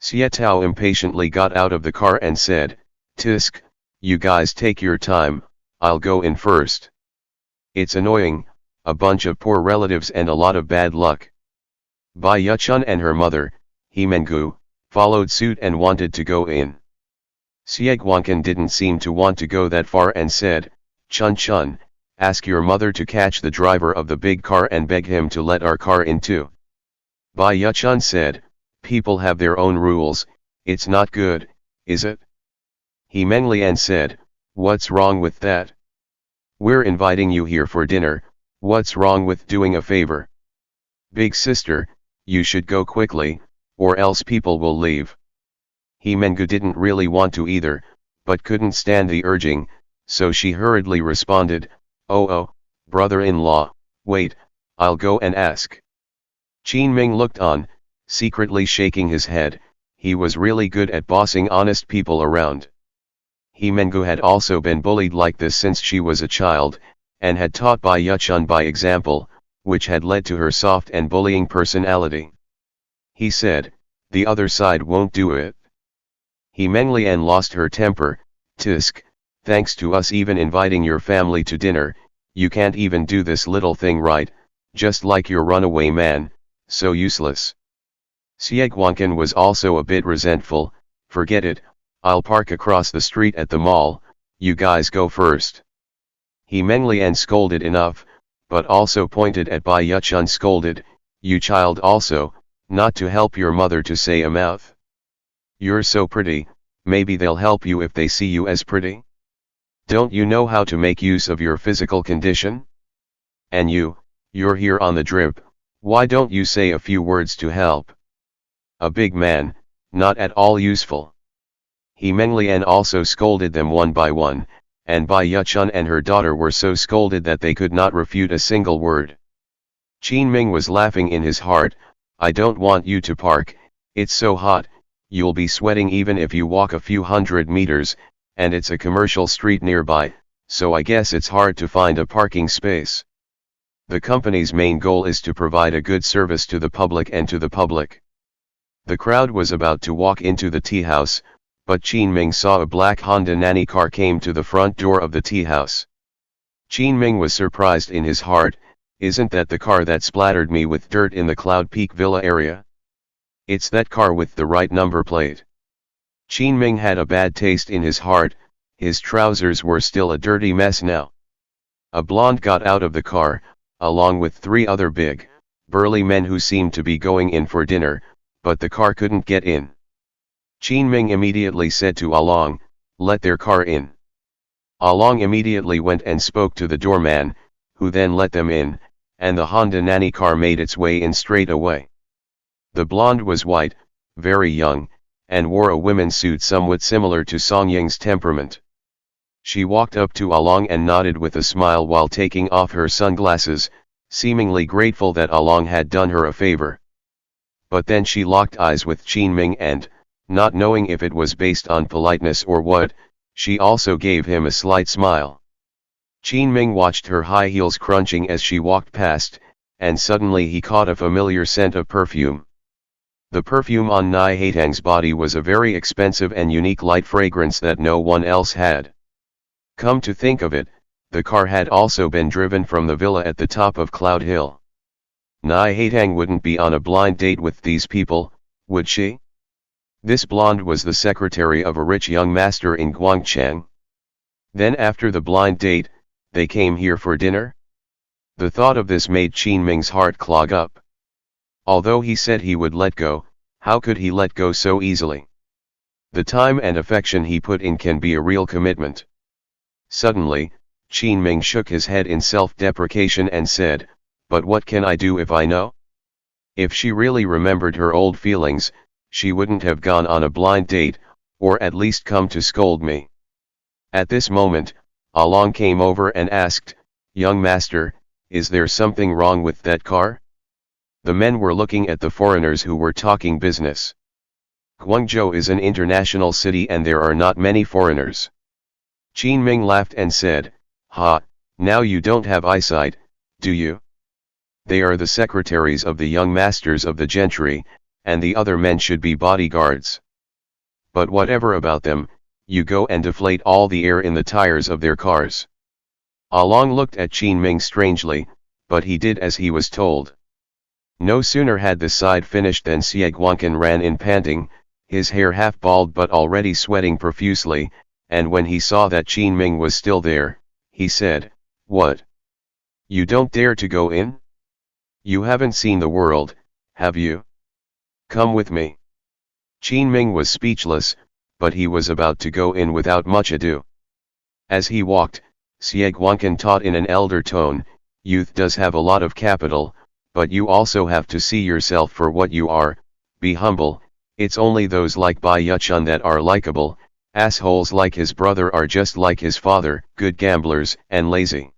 [SPEAKER 1] Xie Tao impatiently got out of the car and said, Tisk, you guys take your time, I'll go in first. It's annoying, a bunch of poor relatives and a lot of bad luck. Bai Yuchun and her mother, He Mengu, followed suit and wanted to go in. Xie Guangcan didn't seem to want to go that far and said, Chun Chun, ask your mother to catch the driver of the big car and beg him to let our car in too. Bai Yuchun said, people have their own rules, it's not good, is it? He Meng Lian said, what's wrong with that? We're inviting you here for dinner, what's wrong with doing a favor? Big sister, you should go quickly, or else people will leave. He Mengu didn't really want to either, but couldn't stand the urging, so she hurriedly responded, oh, brother-in-law, wait, I'll go and ask. Qin Ming looked on, secretly shaking his head, he was really good at bossing honest people around. He Mengu had also been bullied like this since she was a child, and had taught Bai Yuchun by example, which had led to her soft and bullying personality. He said, the other side won't do it. He Meng Lian lost her temper, Tisk, thanks to us even inviting your family to dinner, you can't even do this little thing right, just like your runaway man, so useless. Xie Guangcan was also a bit resentful, forget it, I'll park across the street at the mall, you guys go first. He Meng Lian scolded enough, but also pointed at Bai Yuchun scolded, you child also, not to help your mother to say a mouth. You're so pretty, maybe they'll help you if they see you as pretty? Don't you know how to make use of your physical condition? And you're here on the drip, why don't you say a few words to help? A big man, not at all useful. He Meng Lian also scolded them one by one, and Bai Yuchun and her daughter were so scolded that they could not refute a single word. Qin Ming was laughing in his heart, I don't want you to park, it's so hot, you'll be sweating even if you walk a few hundred meters, and it's a commercial street nearby, so I guess it's hard to find a parking space. The company's main goal is to provide a good service to the public and to the public. The crowd was about to walk into the tea house, but Qin Ming saw a black Honda nanny car came to the front door of the tea house. Qin Ming was surprised in his heart, isn't that the car that splattered me with dirt in the Cloud Peak Villa area? It's that car with the right number plate. Qin Ming had a bad taste in his heart, his trousers were still a dirty mess now. A blonde got out of the car, along with 3 other big, burly men who seemed to be going in for dinner, but the car couldn't get in. Qin Ming immediately said to Along, let their car in. Along immediately went and spoke to the doorman, who then let them in, and the Honda nanny car made its way in straight away. The blonde was white, very young, and wore a women's suit somewhat similar to Song Ying's temperament. She walked up to Along and nodded with a smile while taking off her sunglasses, seemingly grateful that Along had done her a favor. But then she locked eyes with Qin Ming and, not knowing if it was based on politeness or what, she also gave him a slight smile. Qin Ming watched her high heels crunching as she walked past, and suddenly he caught a familiar scent of perfume. The perfume on Nai Haitang's body was a very expensive and unique light fragrance that no one else had. Come to think of it, the car had also been driven from the villa at the top of Cloud Hill. Nai Haitang wouldn't be on a blind date with these people, would she? This blonde was the secretary of a rich young master in Guangchang. Then after the blind date, they came here for dinner? The thought of this made Qin Ming's heart clog up. Although he said he would let go, how could he let go so easily? The time and affection he put in can be a real commitment. Suddenly, Qin Ming shook his head in self-deprecation and said, "But what can I do if I know?" If she really remembered her old feelings, she wouldn't have gone on a blind date, or at least come to scold me. At this moment, Along came over and asked, "Young master, is there something wrong with that car?" The men were looking at the foreigners who were talking business. Guangzhou is an international city and there are not many foreigners. Qin Ming laughed and said, "Ha, now you don't have eyesight, do you? They are the secretaries of the young masters of the gentry, and the other men should be bodyguards. But whatever about them, you go and deflate all the air in the tires of their cars." Along looked at Qin Ming strangely, but he did as he was told. No sooner had the side finished than Xie Guangqin ran in panting, his hair half bald but already sweating profusely, and when he saw that Qin Ming was still there, he said, "What? You don't dare to go in? You haven't seen the world, have you? Come with me." Qin Ming was speechless, but he was about to go in without much ado. As he walked, Xie Guangqin taught in an elder tone, "Youth does have a lot of capital, but you also have to see yourself for what you are, be humble. It's only those like Bai Yuchun that are likable, assholes like his brother are just like his father, good gamblers and lazy."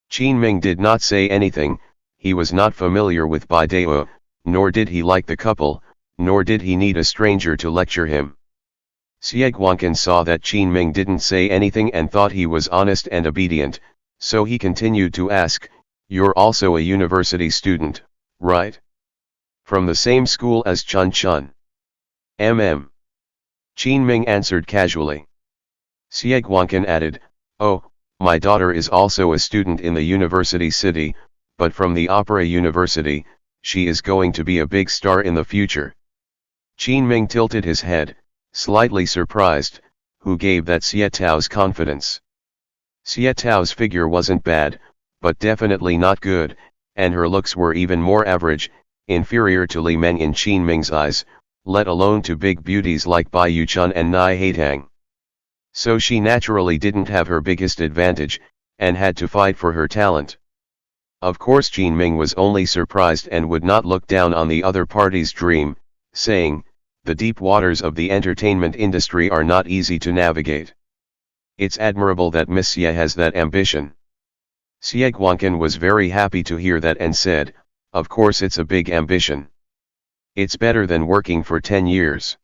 [SPEAKER 1] Qin Ming did not say anything. He was not familiar with Bai Dao, nor did he like the couple, nor did he need a stranger to lecture him. Xie Guangqin saw that Qin Ming didn't say anything and thought he was honest and obedient, so he continued to ask, "You're also a university student, right? From the same school as Chun Chun?" Qin Ming answered casually. Xie Guangqin added, "Oh, my daughter is also a student in the university city, but from the Opera University. She is going to be a big star in the future." Qin Ming tilted his head, slightly surprised. Who gave that Xie Tao's confidence? Xie Tao's figure wasn't bad, but definitely not good, and her looks were even more average, inferior to Li Meng in Qin Ming's eyes, let alone to big beauties like Bai Yuchun and Nai Haitang. So she naturally didn't have her biggest advantage, and had to fight for her talent. Of course Qin Ming was only surprised and would not look down on the other party's dream, saying, "The deep waters of the entertainment industry are not easy to navigate. It's admirable that Miss Xie has that ambition." Xie Guangqin was very happy to hear that and said, "Of course it's a big ambition. It's better than working for 10 years.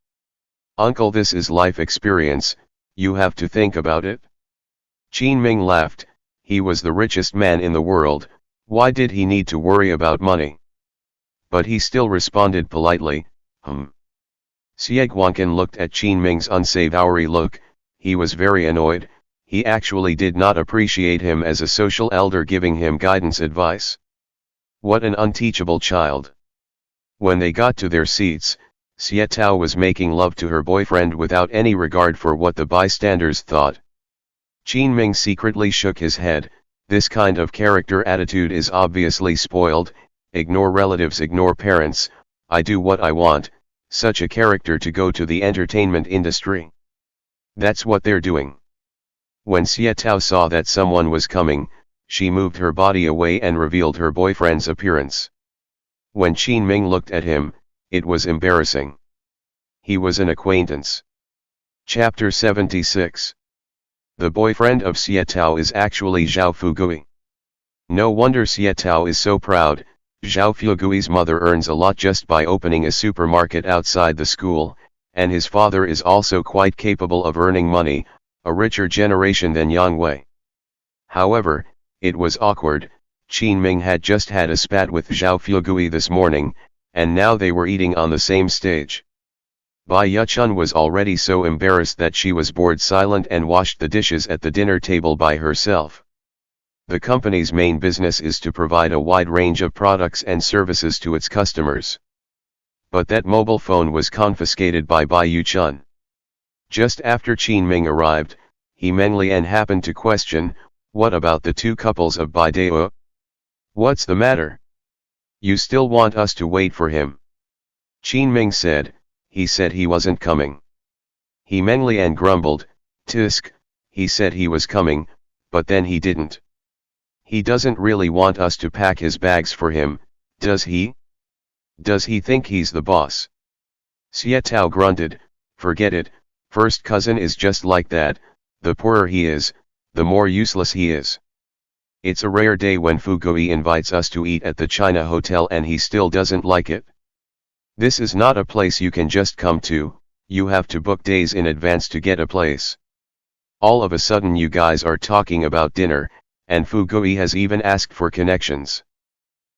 [SPEAKER 1] Uncle, this is life experience, you have to think about it." Qin Ming laughed. He was the richest man in the world, why did he need to worry about money? But he still responded politely, Xie Guangqin looked at Qin Ming's unsavory look. He was very annoyed. He actually did not appreciate him as a social elder giving him guidance advice. What an unteachable child. When they got to their seats, Xie Tao was making love to her boyfriend without any regard for what the bystanders thought. Qin Ming secretly shook his head. This kind of character attitude is obviously spoiled. Ignore relatives, ignore parents, I do what I want. Such a character to go to the entertainment industry. That's what they're doing. When Xie Tao saw that someone was coming, she moved her body away and revealed her boyfriend's appearance. When Qin Ming looked at him, it was embarrassing. He was an acquaintance. Chapter 76. The boyfriend of Xie Tao is actually Zhao Fugui. No wonder Xie Tao is so proud. Zhao Fugui's mother earns a lot just by opening a supermarket outside the school, and his father is also quite capable of earning money, a richer generation than Yang Wei. However, it was awkward. Qin Ming had just had a spat with Zhao Fugui this morning, and now they were eating on the same stage. Bai Yuchun was already so embarrassed that she was bored silent and washed the dishes at the dinner table by herself. The company's main business is to provide a wide range of products and services to its customers. But that mobile phone was confiscated by Bai Yuchun. Just after Qin Ming arrived, He Menglian happened to question, "What about the two couples of Bai Dao? What's the matter? You still want us to wait for him?" Qin Ming said, "He said he wasn't coming." He Menglian grumbled, "Tisk, he said he was coming, but then he didn't. He doesn't really want us to pack his bags for him, does he? Does he think he's the boss?" Xie Tao grunted, "Forget it, first cousin is just like that, the poorer he is, the more useless he is. It's a rare day when Fugui invites us to eat at the China Hotel and he still doesn't like it. This is not a place you can just come to, you have to book days in advance to get a place. All of a sudden you guys are talking about dinner, and Fugui has even asked for connections."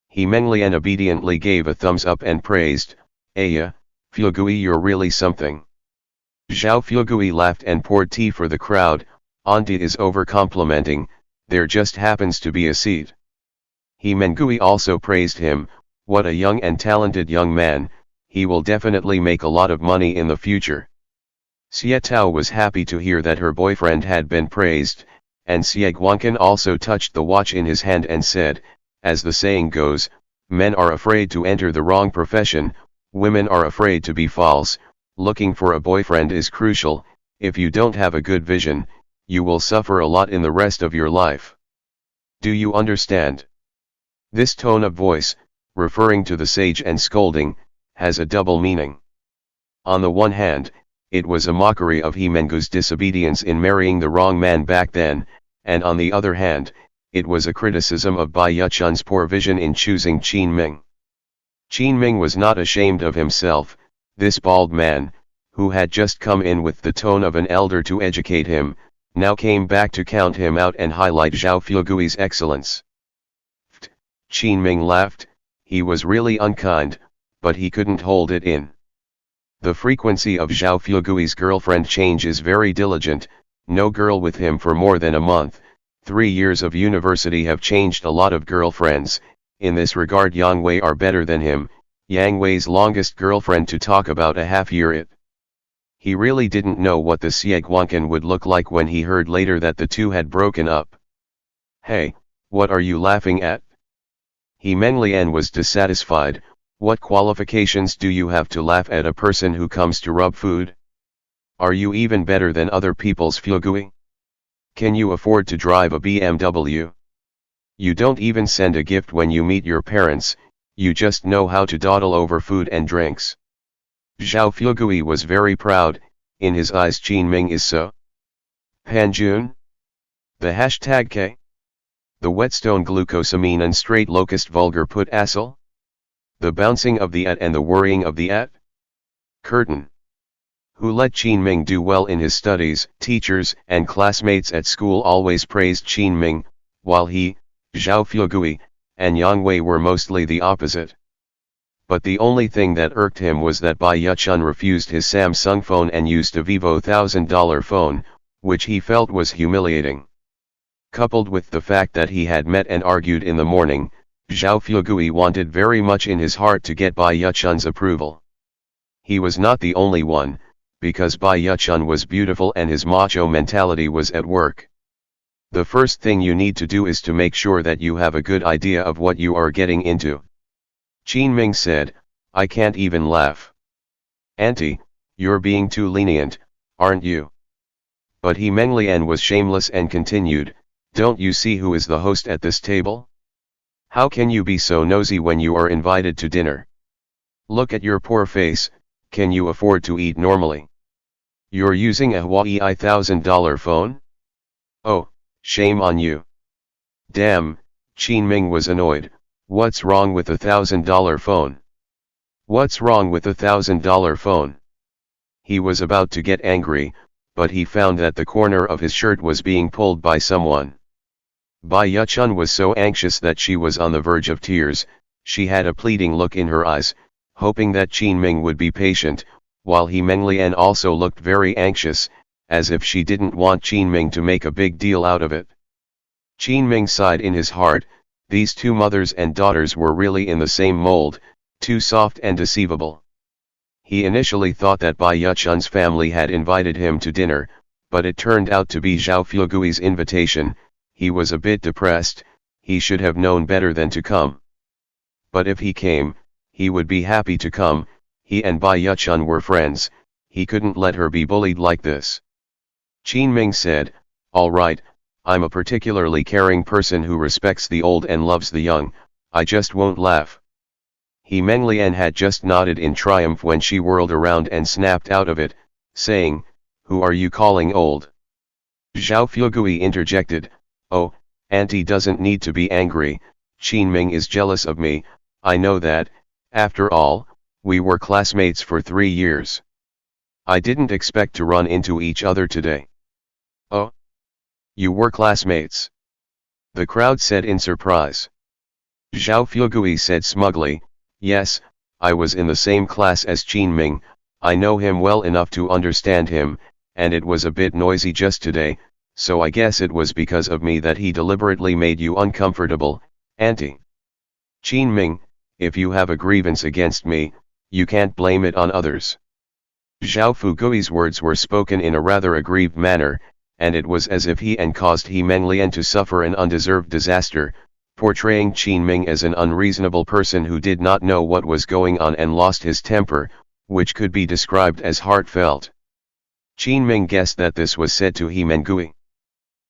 [SPEAKER 1] He Menglian obediently gave a thumbs up and praised, "Aya, Fugui, you're really something." Zhao Fugui laughed and poured tea for the crowd. "Auntie is over-complimenting, there just happens to be a seat." He Mengui also praised him, "What a young and talented young man, he will definitely make a lot of money in the future." Xie Tao was happy to hear that her boyfriend had been praised, and Xie Guangqin also touched the watch in his hand and said, "As the saying goes, men are afraid to enter the wrong profession, women are afraid to be false. Looking for a boyfriend is crucial. If you don't have a good vision, you will suffer a lot in the rest of your life. Do you understand?" This tone of voice, referring to the sage and scolding, has a double meaning. On the one hand, it was a mockery of He Mengu's disobedience in marrying the wrong man back then, and on the other hand, it was a criticism of Bai Yuchun's poor vision in choosing Qin Ming. Qin Ming was not ashamed of himself. This bald man, who had just come in with the tone of an elder to educate him, now came back to count him out and highlight Zhao Fugui's excellence. Qin Ming laughed. He was really unkind, but he couldn't hold it in. The frequency of Zhao Fugui's girlfriend change is very diligent. No girl with him for more than a month. 3 years of university have changed a lot of girlfriends. In this regard Yang Wei are better than him. Yang Wei's longest girlfriend to talk about a half year it. He really didn't know what the Xie Guangqin would look like when he heard later that the two had broken up. "Hey, what are you laughing at?" He Menglian was dissatisfied. "What qualifications do you have to laugh at a person who comes to rub food? Are you even better than other people's Fugui? Can you afford to drive a BMW? You don't even send a gift when you meet your parents, you just know how to dawdle over food and drinks." Zhao Fugui was very proud. In his eyes Qin Ming is so Panjun. The hashtag K. The whetstone glucosamine and straight locust vulgar put acyl. The bouncing of the at and the worrying of the at. Curtain. Who let Qin Ming do well in his studies. Teachers and classmates at school always praised Qin Ming, while he, Zhao Fugui, and Yang Wei were mostly the opposite. But the only thing that irked him was that Bai Yuchun refused his Samsung phone and used a Vivo $1,000 phone, which he felt was humiliating. Coupled with the fact that he had met and argued in the morning, Zhao Fugui wanted very much in his heart to get Bai Yuchun's approval. He was not the only one, because Bai Yuchun was beautiful and his macho mentality was at work. The first thing you need to do is to make sure that you have a good idea of what you are getting into. Qin Ming said, "I can't even laugh." "Auntie, you're being too lenient, aren't you?" But He Menglian was shameless and continued, "Don't you see who is the host at this table? How can you be so nosy when you are invited to dinner? Look at your poor face, can you afford to eat normally? You're using a Huawei $1,000 phone? Oh, shame on you." "Damn," Qin Ming was annoyed, "what's wrong with a $1,000 phone? What's wrong with a $1,000 phone?" He was about to get angry, but he found that the corner of his shirt was being pulled by someone. Bai Yuchun was so anxious that she was on the verge of tears. She had a pleading look in her eyes, hoping that Qin Ming would be patient, while He Menglian also looked very anxious, as if she didn't want Qin Ming to make a big deal out of it. Qin Ming sighed in his heart. These two mothers and daughters were really in the same mold, too soft and deceivable. He initially thought that Bai Yuchun's family had invited him to dinner, but it turned out to be Zhao Fugui's invitation. He was a bit depressed. He should have known better than to come. But if he came, he would be happy to come. He and Bai Yuchun were friends. He couldn't let her be bullied like this. Qin Ming said, "All right, I'm a particularly caring person who respects the old and loves the young, I just won't laugh." He Meng Lian had just nodded in triumph when she whirled around and snapped out of it, saying, "Who are you calling old?" Zhao Fugui interjected, "Oh, Auntie doesn't need to be angry, Qin Ming is jealous of me, I know that, after all, we were classmates for 3 years. I didn't expect to run into each other today." "Oh? You were classmates?" the crowd said in surprise. Zhao Fugui said smugly, "Yes, I was in the same class as Qin Ming, I know him well enough to understand him, and it was a bit noisy just today, so I guess it was because of me that he deliberately made you uncomfortable, Auntie. Qin Ming, if you have a grievance against me, you can't blame it on others." Zhao Fugui's words were spoken in a rather aggrieved manner, and it was as if he and caused He Menglian to suffer an undeserved disaster, portraying Qin Ming as an unreasonable person who did not know what was going on and lost his temper, which could be described as heartfelt. Qin Ming guessed that this was said to He Mengui.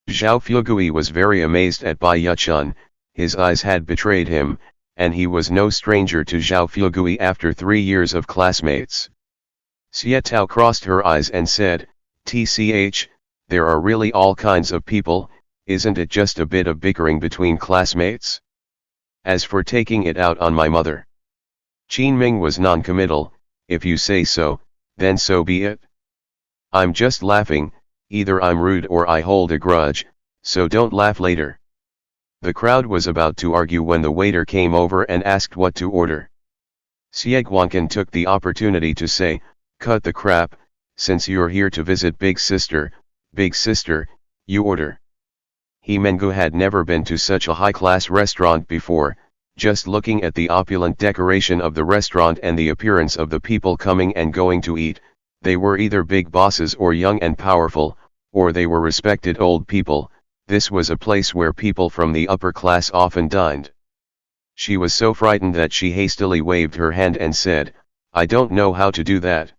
[SPEAKER 1] Zhao Fugui was very amazed at Bai Yuchun. His eyes had betrayed him, and he was no stranger to Zhao Fugui after 3 years of classmates. Xie Tao crossed her eyes and said, "Tch, there are really all kinds of people, isn't it just a bit of bickering between classmates? As for taking it out on my mother." Qin Ming was non-committal, "If you say so, then so be it. I'm just laughing, either I'm rude or I hold a grudge, so don't laugh later." The crowd was about to argue when the waiter came over and asked what to order. Xie Guangqin took the opportunity to say, "Cut the crap, since you're here to visit Big Sister, you order." He Mengui had never been to such a high-class restaurant before. Just looking at the opulent decoration of the restaurant and the appearance of the people coming and going to eat, they were either big bosses or young and powerful, or they were respected old people. This was a place where people from the upper class often dined. She was so frightened that she hastily waved her hand and said, "I don't know how to do that.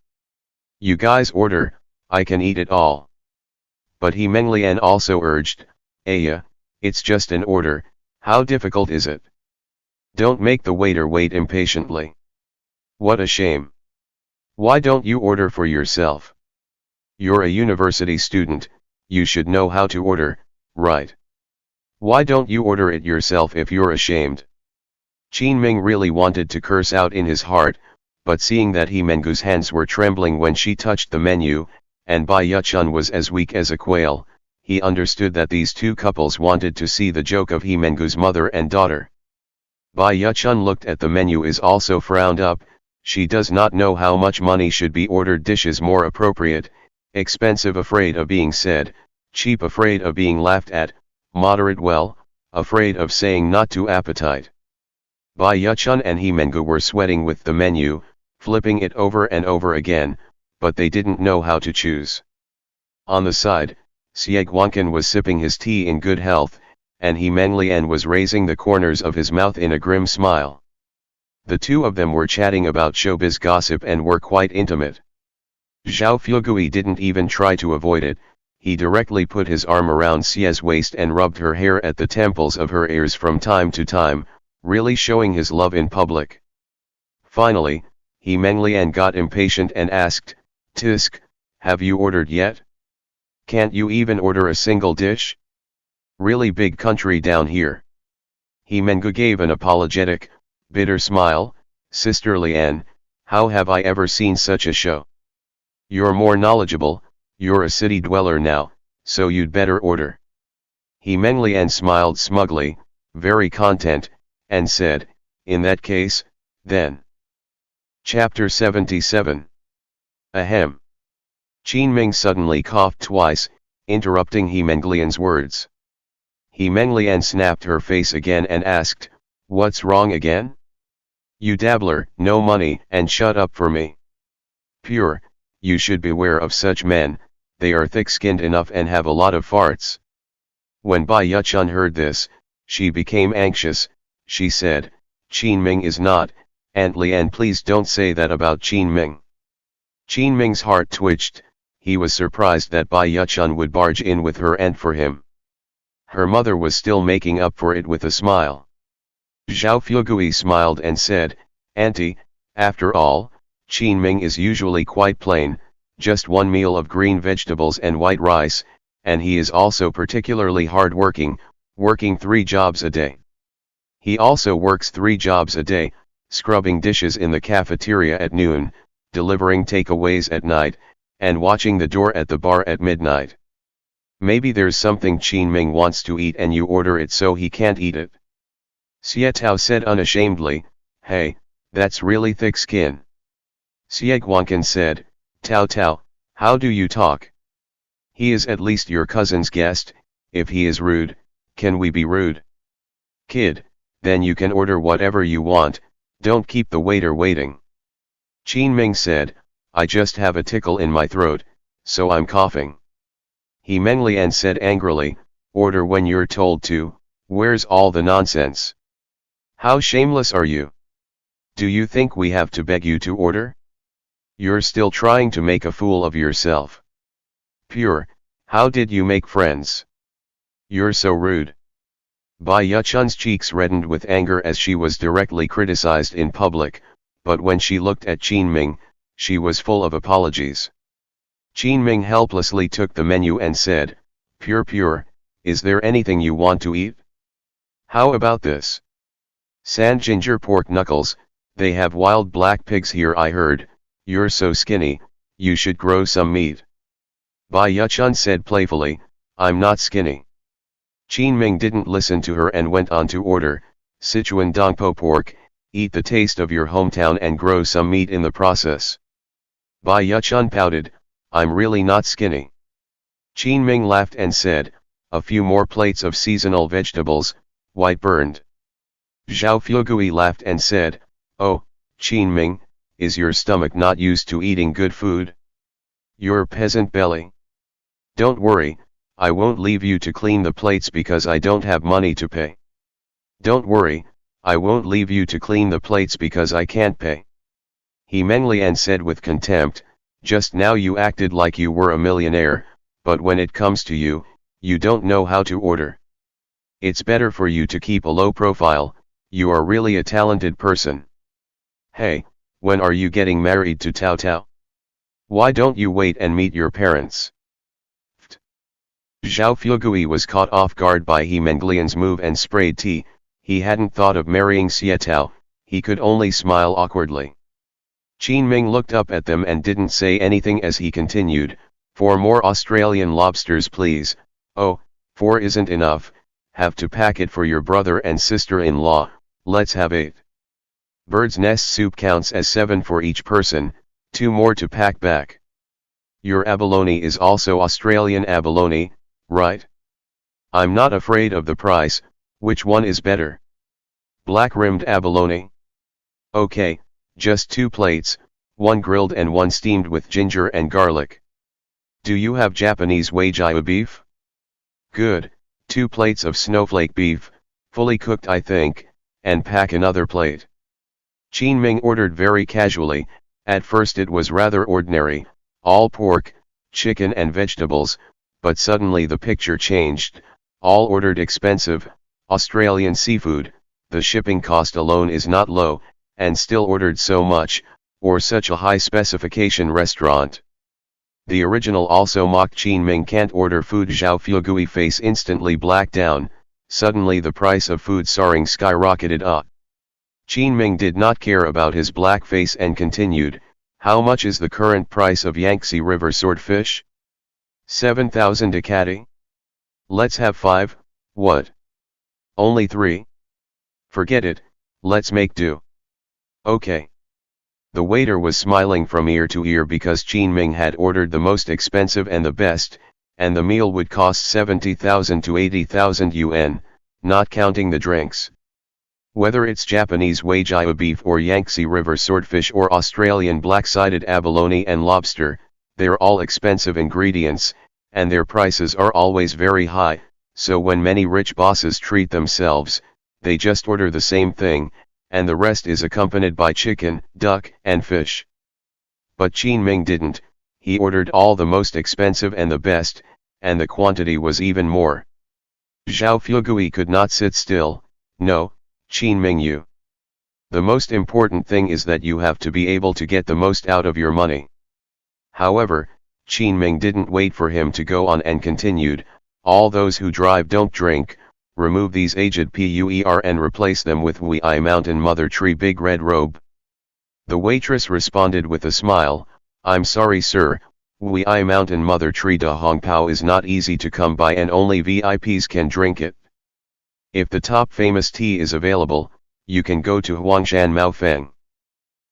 [SPEAKER 1] You guys order, I can eat it all." But He Menglian also urged, "Aya, it's just an order, how difficult is it? Don't make the waiter wait impatiently. What a shame. Why don't you order for yourself? You're a university student, you should know how to order, right? Why don't you order it yourself if you're ashamed?" Qin Ming really wanted to curse out in his heart, but seeing that He Mengu's hands were trembling when she touched the menu, and Bai Yuchun was as weak as a quail, he understood that these two couples wanted to see the joke of He Mengu's mother and daughter. Bai Yuchun looked at the menu is also frowned up. She does not know how much money should be ordered dishes more appropriate, expensive afraid of being said, cheap afraid of being laughed at, moderate well, afraid of saying not to appetite. Bai Yuchun and He Mengu were sweating with the menu, flipping it over and over again, but they didn't know how to choose. On the side, Xie Guangqin was sipping his tea in good health, and He Menglian was raising the corners of his mouth in a grim smile. The two of them were chatting about showbiz gossip and were quite intimate. Zhao Fugui didn't even try to avoid it. He directly put his arm around Xie's waist and rubbed her hair at the temples of her ears from time to time, really showing his love in public. Finally, He Menglian got impatient and asked, "Tisk, have you ordered yet? Can't you even order a single dish? Really big country down here." He Mengu gave an apologetic, bitter smile, "Sister Lian, how have I ever seen such a show? You're more knowledgeable, you're a city dweller now, so you'd better order." He Menglian smiled smugly, very content, and said, "In that case, then." Chapter 77. Ahem. Qin Ming suddenly coughed twice, interrupting He Menglian's words. He Menglian snapped her face again and asked, "What's wrong again? You dabbler, no money, and shut up for me." Pure, you should beware of such men, they are thick-skinned enough and have a lot of farts. When Bai Yuchun heard this, she became anxious. She said, "Qin Ming is not, Aunt Lian, please don't say that about Qin Ming." Qin Ming's heart twitched. He was surprised that Bai Yuchun would barge in with her aunt for him. Her mother was still making up for it with a smile. Zhao Fugui smiled and said, "Auntie, after all, Qin Ming is usually quite plain, just one meal of green vegetables and white rice, and he is also particularly hard-working, working 3 jobs a day. He also works 3 jobs a day, scrubbing dishes in the cafeteria at noon, delivering takeaways at night, and watching the door at the bar at midnight. Maybe there's something Qin Ming wants to eat and you order it so he can't eat it." Xie Tao said unashamedly, "Hey, that's really thick skin." Xie Guangqin said, "Tao Tao, how do you talk? He is at least your cousin's guest. If he is rude, can we be rude? Kid, then you can order whatever you want, don't keep the waiter waiting." Qin Ming said, "I just have a tickle in my throat, so I'm coughing." He Menglian said angrily, "Order when you're told to, where's all the nonsense? How shameless are you? Do you think we have to beg you to order? You're still trying to make a fool of yourself. Pure, how did you make friends? You're so rude." Bai Yuchun's cheeks reddened with anger as she was directly criticized in public, but when she looked at Qin Ming, she was full of apologies. Qin Ming helplessly took the menu and said, Pure, is there anything you want to eat? How about this? Sand ginger pork knuckles, they have wild black pigs here I heard, you're so skinny, you should grow some meat." Bai Yuchun said playfully, "I'm not skinny." Qin Ming didn't listen to her and went on to order, "Sichuan Dongpo pork, eat the taste of your hometown and grow some meat in the process." Bai Yuchun pouted, "I'm really not skinny." Qin Ming laughed and said, "A few more plates of seasonal vegetables, white burned." Zhao Fugui laughed and said, "Oh, Qin Ming, is your stomach not used to eating good food? Your peasant belly? Don't worry, I won't leave you to clean the plates because I don't have money to pay. Don't worry, I won't leave you to clean the plates because I can't pay." He Menglian said with contempt, "Just now you acted like you were a millionaire, but when it comes to you, you don't know how to order. It's better for you to keep a low profile, you are really a talented person. Hey, when are you getting married to Tao Tao? Why don't you wait and meet your parents?" Zhao Fugui was caught off guard by He Menglian's move and sprayed tea. He hadn't thought of marrying Xie Tao, he could only smile awkwardly. Qin Ming looked up at them and didn't say anything as he continued, "4 more Australian lobsters please. Oh, 4 isn't enough, have to pack it for your brother and sister-in-law, let's have 8. Bird's nest soup counts as 7 for each person, 2 more to pack back. Your abalone is also Australian abalone, right? I'm not afraid of the price, which one is better? Black-rimmed abalone? Okay, just 2 plates, 1 grilled and 1 steamed with ginger and garlic. Do you have Japanese Wagyu beef? Good, 2 plates of snowflake beef, fully cooked I think, and pack another plate." Qin Ming ordered very casually. At first it was rather ordinary, all pork, chicken and vegetables, but suddenly the picture changed. All ordered expensive, Australian seafood, the shipping cost alone is not low, and still ordered so much, or such a high specification restaurant. The original also mocked Qin Ming can't order food. Zhao Fugui face instantly blacked down, suddenly the price of food soaring skyrocketed up. Qin Ming did not care about his black face and continued, "How much is the current price of Yangtze River swordfish? 7,000 ducati? Let's have 5, what? Only 3? Forget it, let's make do." Okay. The waiter was smiling from ear to ear because Qin Ming had ordered the most expensive and the best. and the meal would cost 70,000 to 80,000 yuan, not counting the drinks. Whether it's Japanese wagyu beef or Yangtze River swordfish or Australian black-sided abalone and lobster, they're all expensive ingredients, and their prices are always very high, so when many rich bosses treat themselves, they just order the same thing, and the rest is accompanied by chicken, duck, and fish. But Qin Ming didn't, he ordered all the most expensive and the best, and the quantity was even more. Zhao Fuegui could not sit still. No, Qin Ming, the most important thing is that you have to be able to get the most out of your money. However, Qin Ming didn't wait for him to go on and continued, all those who drive don't drink, remove these aged puer and replace them with Wuyi Mountain Mother Tree Big Red Robe. The waitress responded with a smile, I'm sorry sir, Wuyi Mountain Mother Tree Da Hongpao is not easy to come by and only VIPs can drink it. If the top famous tea is available, you can go to Huangshan Maofeng.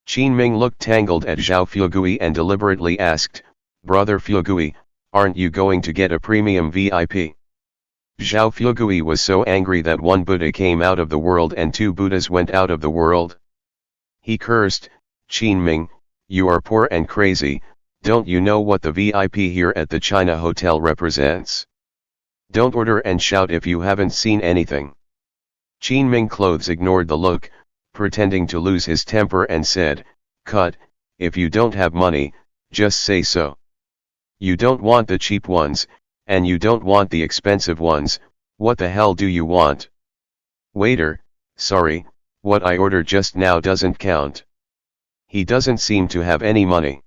[SPEAKER 1] Qin Ming looked tangled at Zhao Fuegui and deliberately asked, Brother Fuegui, aren't you going to get a premium VIP? Zhao Fuegui was so angry that one Buddha came out of the world and two Buddhas went out of the world. He cursed, Qin Ming, you are poor and crazy, don't you know what the VIP here at the China Hotel represents? Don't order and shout if you haven't seen anything. Qin Ming clothes ignored the look, pretending to lose his temper and said, Cut, if you don't have money, just say so. You don't want the cheap ones, and you don't want the expensive ones, what the hell do you want? Waiter, sorry, what I ordered just now doesn't count. He doesn't seem to have any money.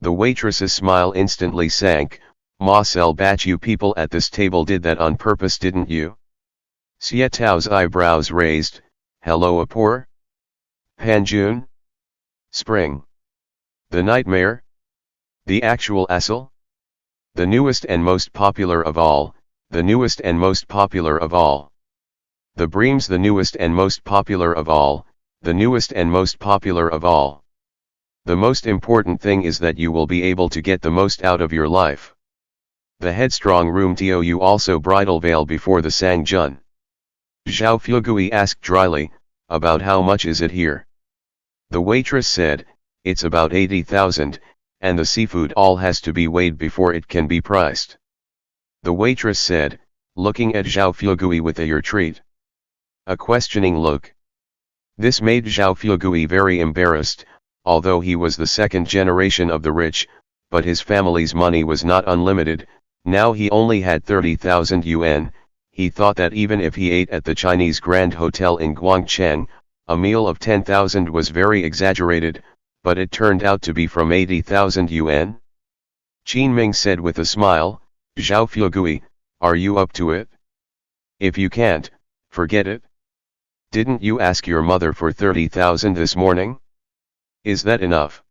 [SPEAKER 1] The waitress's smile instantly sank, Marcel Batch, you people at this table did that on purpose, didn't you? Xie Tao's eyebrows raised, hello Apor? Panjun? Spring? The Nightmare? The actual Assel? The newest and most popular of all, the newest and most popular of all. The Breams, the newest and most popular of all, the newest and most popular of all. The most important thing is that you will be able to get the most out of your life. The headstrong room Tou also bridal veil before the Sang Jun. Zhao Fuegui asked dryly, about how much is it here? The waitress said, it's about 80,000, and the seafood all has to be weighed before it can be priced. The waitress said, looking at Zhao Fuegui with a your treat. A questioning look. This made Zhao Fuegui very embarrassed, although he was the second generation of the rich, but his family's money was not unlimited, now he only had 30,000 yuan, he thought that even if he ate at the Chinese Grand Hotel in Guangcheng, a meal of 10,000 was very exaggerated, but it turned out to be from 80,000 yuan. Qin Ming said with a smile, Zhao Fuegui, are you up to it? If you can't, forget it. Didn't you ask your mother for 30,000 this morning? Is that enough?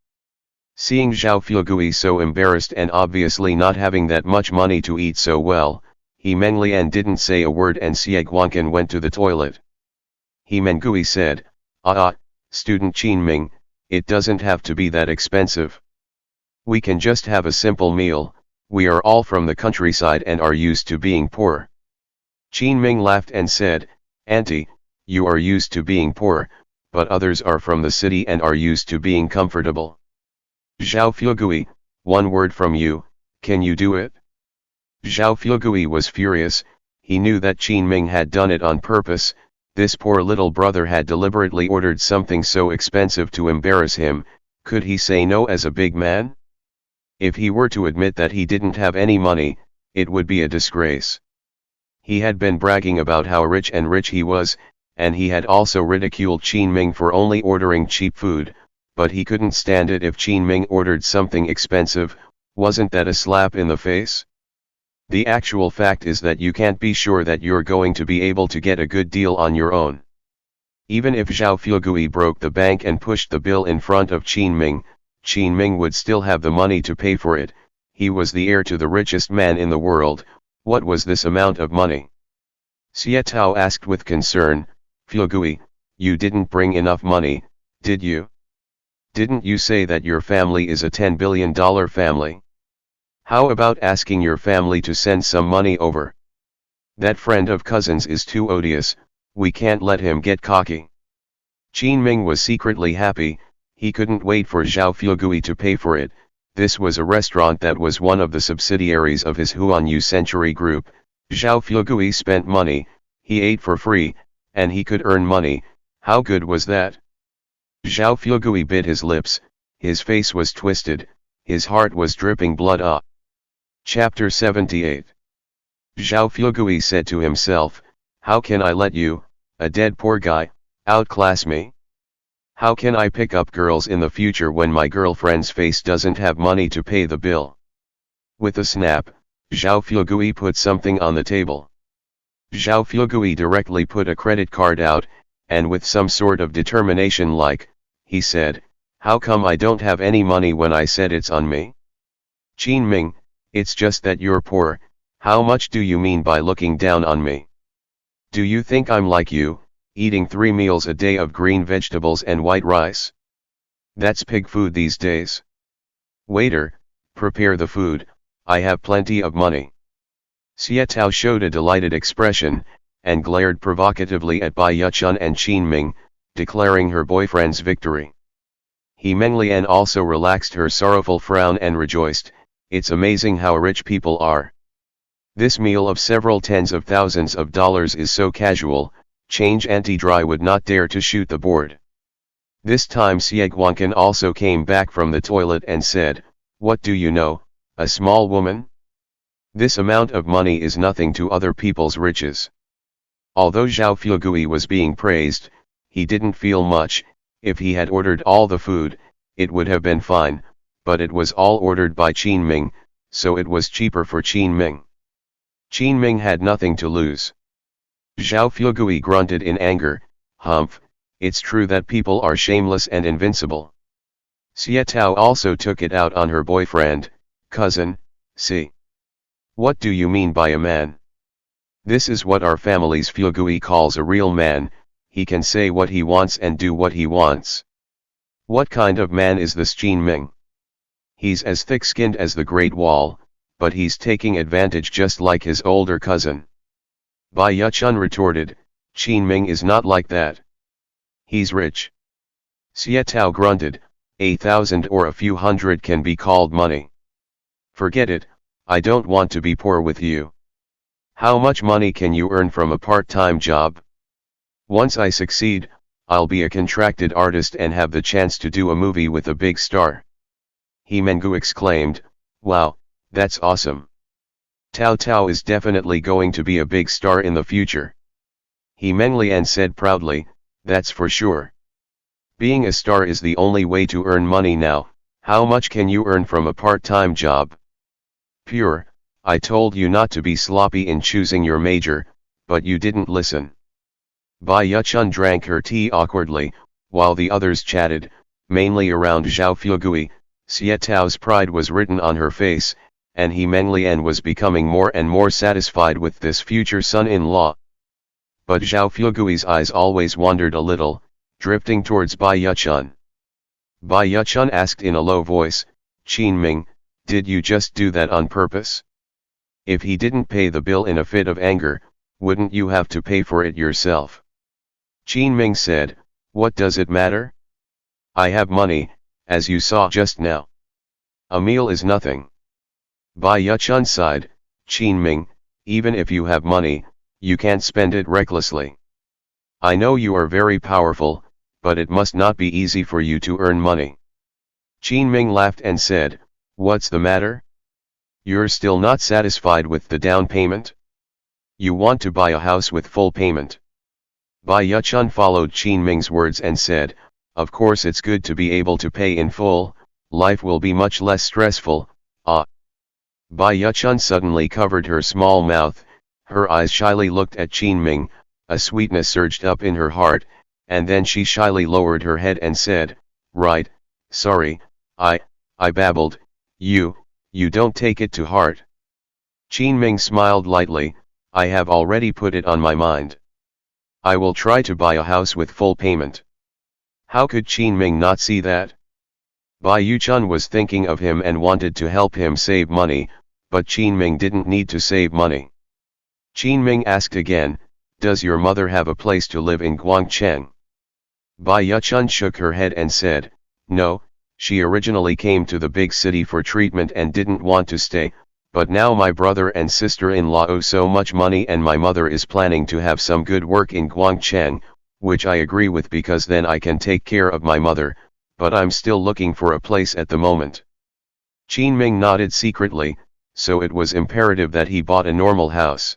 [SPEAKER 1] Seeing Zhao Fuegui so embarrassed and obviously not having that much money to eat so well, He Menglian didn't say a word and Xie Guangqin went to the toilet. He Mengui said, student Qin Ming, it doesn't have to be that expensive. We can just have a simple meal, we are all from the countryside and are used to being poor. Qin Ming laughed and said, Auntie, you are used to being poor, but others are from the city and are used to being comfortable. Zhao Fuegui, one word from you, can you do it? Zhao Fuegui was furious, he knew that Qin Ming had done it on purpose, this poor little brother had deliberately ordered something so expensive to embarrass him, could he say no as a big man? If he were to admit that he didn't have any money, it would be a disgrace. He had been bragging about how rich he was, and he had also ridiculed Qin Ming for only ordering cheap food, but he couldn't stand it if Qin Ming ordered something expensive, wasn't that a slap in the face? The actual fact is that you can't be sure that you're going to be able to get a good deal on your own. Even if Zhao Fuegui broke the bank and pushed the bill in front of Qin Ming would still have the money to pay for it, he was the heir to the richest man in the world, what was this amount of money? Xie Tao asked with concern, Fuegui, you didn't bring enough money, did you? Didn't you say that your family is a $10 billion family? How about asking your family to send some money over? That friend of cousins is too odious, we can't let him get cocky. Qin Ming was secretly happy, he couldn't wait for Zhao Fuegui to pay for it. This was a restaurant that was one of the subsidiaries of his Huanyu Century Group. Zhao Fuegui spent money, he ate for free, and he could earn money. How good was that? Zhao Fuegui bit his lips, his face was twisted, his heart was dripping blood. Chapter 78. Zhao Fuegui said to himself, how can I let you, a dead poor guy, outclass me? How can I pick up girls in the future when my girlfriend's face doesn't have money to pay the bill? With a snap, Zhao Fuegui put something on the table. Zhao Fuegui directly put a credit card out, and with some sort of determination he said, how come I don't have any money when I said it's on me? Qin Ming, it's just that you're poor, how much do you mean by looking down on me? Do you think I'm like you, eating 3 meals a day of green vegetables and white rice? That's pig food these days. Waiter, prepare the food, I have plenty of money. Xie Tao showed a delighted expression, and glared provocatively at Bai Yuchun and Qin Ming, declaring her boyfriend's victory. He Meng Lian also relaxed her sorrowful frown and rejoiced, it's amazing how rich people are. This meal of several tens of thousands of dollars is so casual, Change Anti-Dry would not dare to shoot the board. This time Xie Guangqin also came back from the toilet and said, what do you know, a small woman? This amount of money is nothing to other people's riches. Although Zhao Fuegui was being praised, he didn't feel much. If he had ordered all the food, it would have been fine, but it was all ordered by Qin Ming, so it was cheaper for Qin Ming. Qin Ming had nothing to lose. Zhao Fuegui grunted in anger, humph, it's true that people are shameless and invincible. Xie Tao also took it out on her boyfriend, cousin, see. What do you mean by a man? This is what our family's Fuegui calls a real man, he can say what he wants and do what he wants. What kind of man is this Qin Ming? He's as thick-skinned as the Great Wall, but he's taking advantage just like his older cousin. Bai Yuchun retorted, Qin Ming is not like that. He's rich. Xie Tao grunted, 1,000 or a few hundred can be called money. Forget it, I don't want to be poor with you. How much money can you earn from a part-time job? Once I succeed, I'll be a contracted artist and have the chance to do a movie with a big star. He Mengu exclaimed, wow, that's awesome. Tao Tao is definitely going to be a big star in the future. He Meng Lian said proudly, that's for sure. Being a star is the only way to earn money now, how much can you earn from a part-time job? Pure, I told you not to be sloppy in choosing your major, but you didn't listen. Bai Yuchun drank her tea awkwardly, while the others chatted, mainly around Zhao Fuegui. Xie Tao's pride was written on her face, and He Meng Lian was becoming more and more satisfied with this future son-in-law. But Zhao Fuegui's eyes always wandered a little, drifting towards Bai Yuchun. Bai Yuchun asked in a low voice, Qin Ming, did you just do that on purpose? If he didn't pay the bill in a fit of anger, wouldn't you have to pay for it yourself? Qin Ming said, what does it matter? I have money, as you saw just now. A meal is nothing. Bai Yuchun sighed, Qin Ming, even if you have money, you can't spend it recklessly. I know you are very powerful, but it must not be easy for you to earn money. Qin Ming laughed and said, what's the matter? You're still not satisfied with the down payment? You want to buy a house with full payment. Bai Yuchun followed Qin Ming's words and said, of course it's good to be able to pay in full, life will be much less stressful, ah. Bai Yuchun suddenly covered her small mouth, her eyes shyly looked at Qin Ming, a sweetness surged up in her heart, and then she shyly lowered her head and said, right, sorry, I babbled, you don't take it to heart. Qin Ming smiled lightly, I have already put it on my mind. I will try to buy a house with full payment. How could Qin Ming not see that? Bai Yuchun was thinking of him and wanted to help him save money, but Qin Ming didn't need to save money. Qin Ming asked again, "Does your mother have a place to live in Guangcheng?" Bai Yuchun shook her head and said, "No, she originally came to the big city for treatment and didn't want to stay, but now my brother and sister-in-law owe so much money and my mother is planning to have some good work in Guangcheng, which I agree with because then I can take care of my mother, but I'm still looking for a place at the moment." Qin Ming nodded secretly, so it was imperative that he bought a normal house.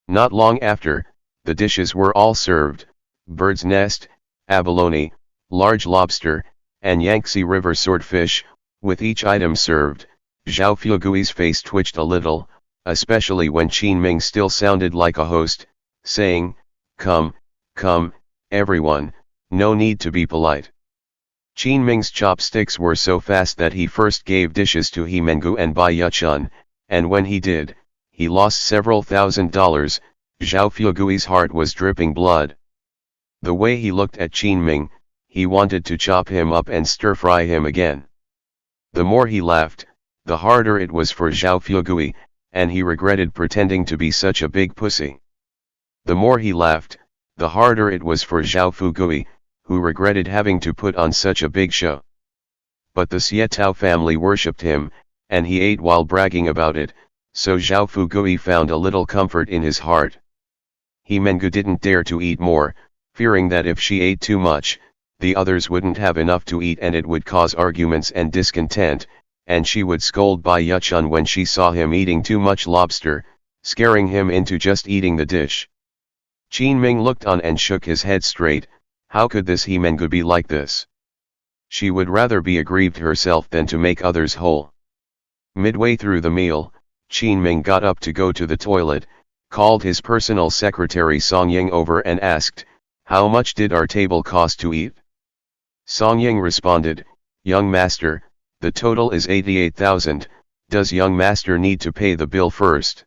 [SPEAKER 1] Not long after, the dishes were all served: bird's nest, abalone, large lobster, and Yangtze River swordfish. With each item served, Zhao Fugui's face twitched a little, especially when Qin Ming still sounded like a host, saying, "Come, come, everyone, no need to be polite." Qin Ming's chopsticks were so fast that he first gave dishes to He Mengu and Bai Yuchun, and when he did, he lost several $1,000s. Zhao Fugui's heart was dripping blood. The way he looked at Qin Ming, he wanted to chop him up and stir-fry him again. The more he laughed, the harder it was for Zhao Fugui, and he regretted pretending to be such a big pussy. The more he laughed, the harder it was for Zhao Fugui, who regretted having to put on such a big show. But the Xietao family worshipped him, and he ate while bragging about it, so Zhao Fugui found a little comfort in his heart. He Mengu didn't dare to eat more, fearing that if she ate too much, the others wouldn't have enough to eat and it would cause arguments and discontent, and she would scold Bai Yuchun when she saw him eating too much lobster, scaring him into just eating the dish. Qin Ming looked on and shook his head straight. How could this He Mengu be like this? She would rather be aggrieved herself than to make others whole. Midway through the meal, Qin Ming got up to go to the toilet, called his personal secretary Song Ying over and asked, "How much did our table cost to eat?" Song Ying responded, "Young master, the total is 88,000, does young master need to pay the bill first?"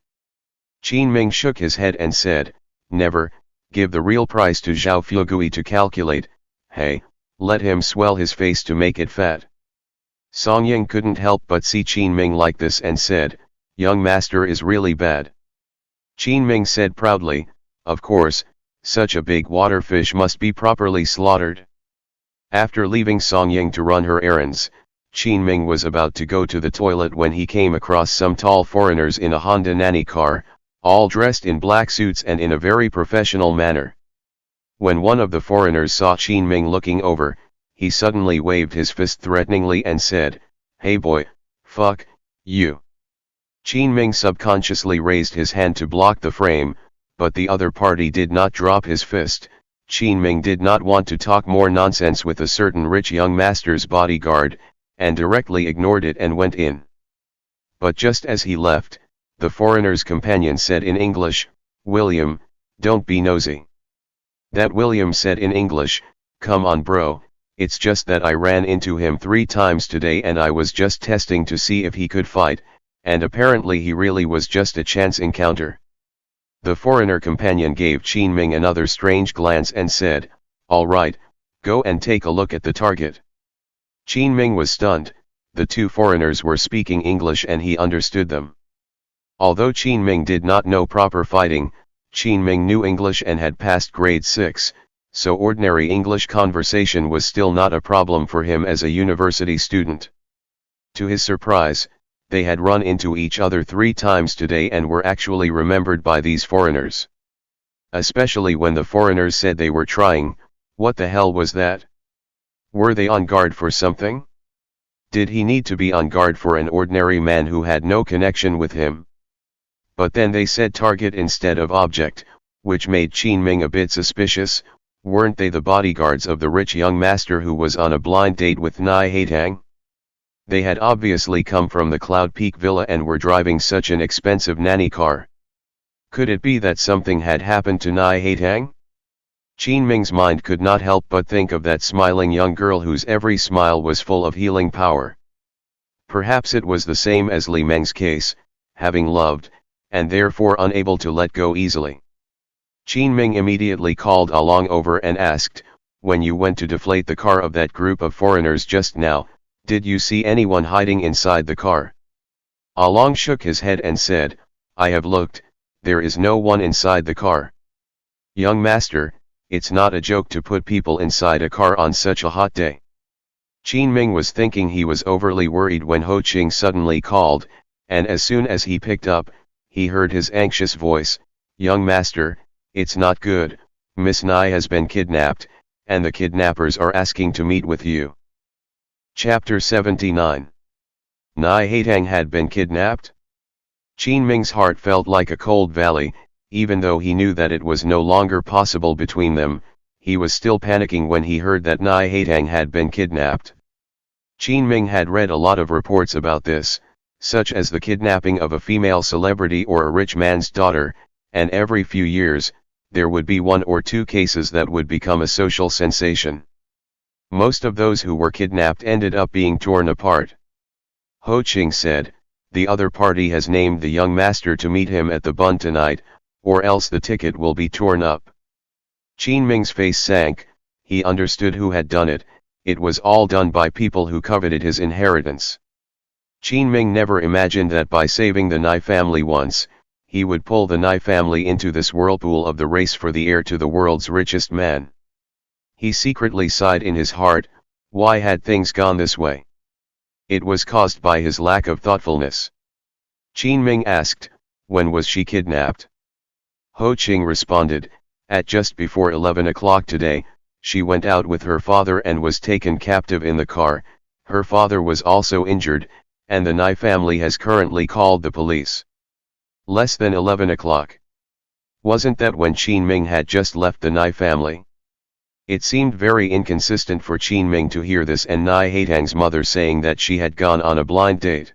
[SPEAKER 1] Qin Ming shook his head and said, "Never, give the real price to Zhao Fugui to calculate, hey, let him swell his face to make it fat." Song Ying couldn't help but see Qin Ming like this and said, "Young master is really bad." Qin Ming said proudly, "Of course, such a big water fish must be properly slaughtered." After leaving Song Ying to run her errands, Qin Ming was about to go to the toilet when he came across some tall foreigners in a Honda nanny car, all dressed in black suits and in a very professional manner. When one of the foreigners saw Qin Ming looking over, he suddenly waved his fist threateningly and said, "Hey boy, fuck you." Qin Ming subconsciously raised his hand to block the frame, but the other party did not drop his fist. Qin Ming did not want to talk more nonsense with a certain rich young master's bodyguard, and directly ignored it and went in. But just as he left, the foreigner's companion said in English, "William, don't be nosy." That William said in English, "Come on bro, it's just that I ran into him 3 times today and I was just testing to see if he could fight, and apparently he really was just a chance encounter." The foreigner companion gave Qin Ming another strange glance and said, "All right, go and take a look at the target." Qin Ming was stunned. The two foreigners were speaking English and he understood them. Although Qin Ming did not know proper fighting, Qin Ming knew English and had passed grade 6, so ordinary English conversation was still not a problem for him as a university student. To his surprise, they had run into each other 3 times today and were actually remembered by these foreigners. Especially when the foreigners said they were trying. What the hell was that? Were they on guard for something? Did he need to be on guard for an ordinary man who had no connection with him? But then they said target instead of object, which made Qin Ming a bit suspicious. Weren't they the bodyguards of the rich young master who was on a blind date with Nai Haitang? They had obviously come from the Cloud Peak Villa and were driving such an expensive nanny car. Could it be that something had happened to Nai Haitang? Qin Ming's mind could not help but think of that smiling young girl whose every smile was full of healing power. Perhaps it was the same as Li Meng's case, having loved, and therefore unable to let go easily. Qin Ming immediately called Along over and asked, "When you went to deflate the car of that group of foreigners just now, Did you see anyone hiding inside the car? Along shook his head and said, I have looked, there is no one inside the car. Young master, it's not a joke to put people inside a car on such a hot day. Qin Ming was thinking he was overly worried when Ho Qing suddenly called, and as soon as he picked up, he heard his anxious voice, Young master, it's not good, Miss Nai has been kidnapped, and the kidnappers are asking to meet with you. Chapter 79. Nai Haitang had been kidnapped? Qin Ming's heart felt like a cold valley, even though he knew that it was no longer possible between them. He was still panicking when he heard that Nai Haitang had been kidnapped. Qin Ming had read a lot of reports about this, such as the kidnapping of a female celebrity or a rich man's daughter, and every few years, there would be 1 or 2 cases that would become a social sensation. Most of those who were kidnapped ended up being torn apart. Ho Qing said, the other party has named the young master to meet him at the Bund tonight, or else the ticket will be torn up. Qin Ming's face sank. He understood who had done it. It was all done by people who coveted his inheritance. Qin Ming never imagined that by saving the Nai family once, he would pull the Nai family into this whirlpool of the race for the heir to the world's richest man. He secretly sighed in his heart, why had things gone this way? It was caused by his lack of thoughtfulness. Qin Ming asked, when was she kidnapped? Ho Qing responded, at just before 11 o'clock today, she went out with her father and was taken captive in the car. Her father was also injured, and the Nai family has currently called the police. Less than 11 o'clock. Wasn't that when Qin Ming had just left the Nai family? It seemed very inconsistent for Qin Ming to hear this and Nai Haitang's mother saying that she had gone on a blind date.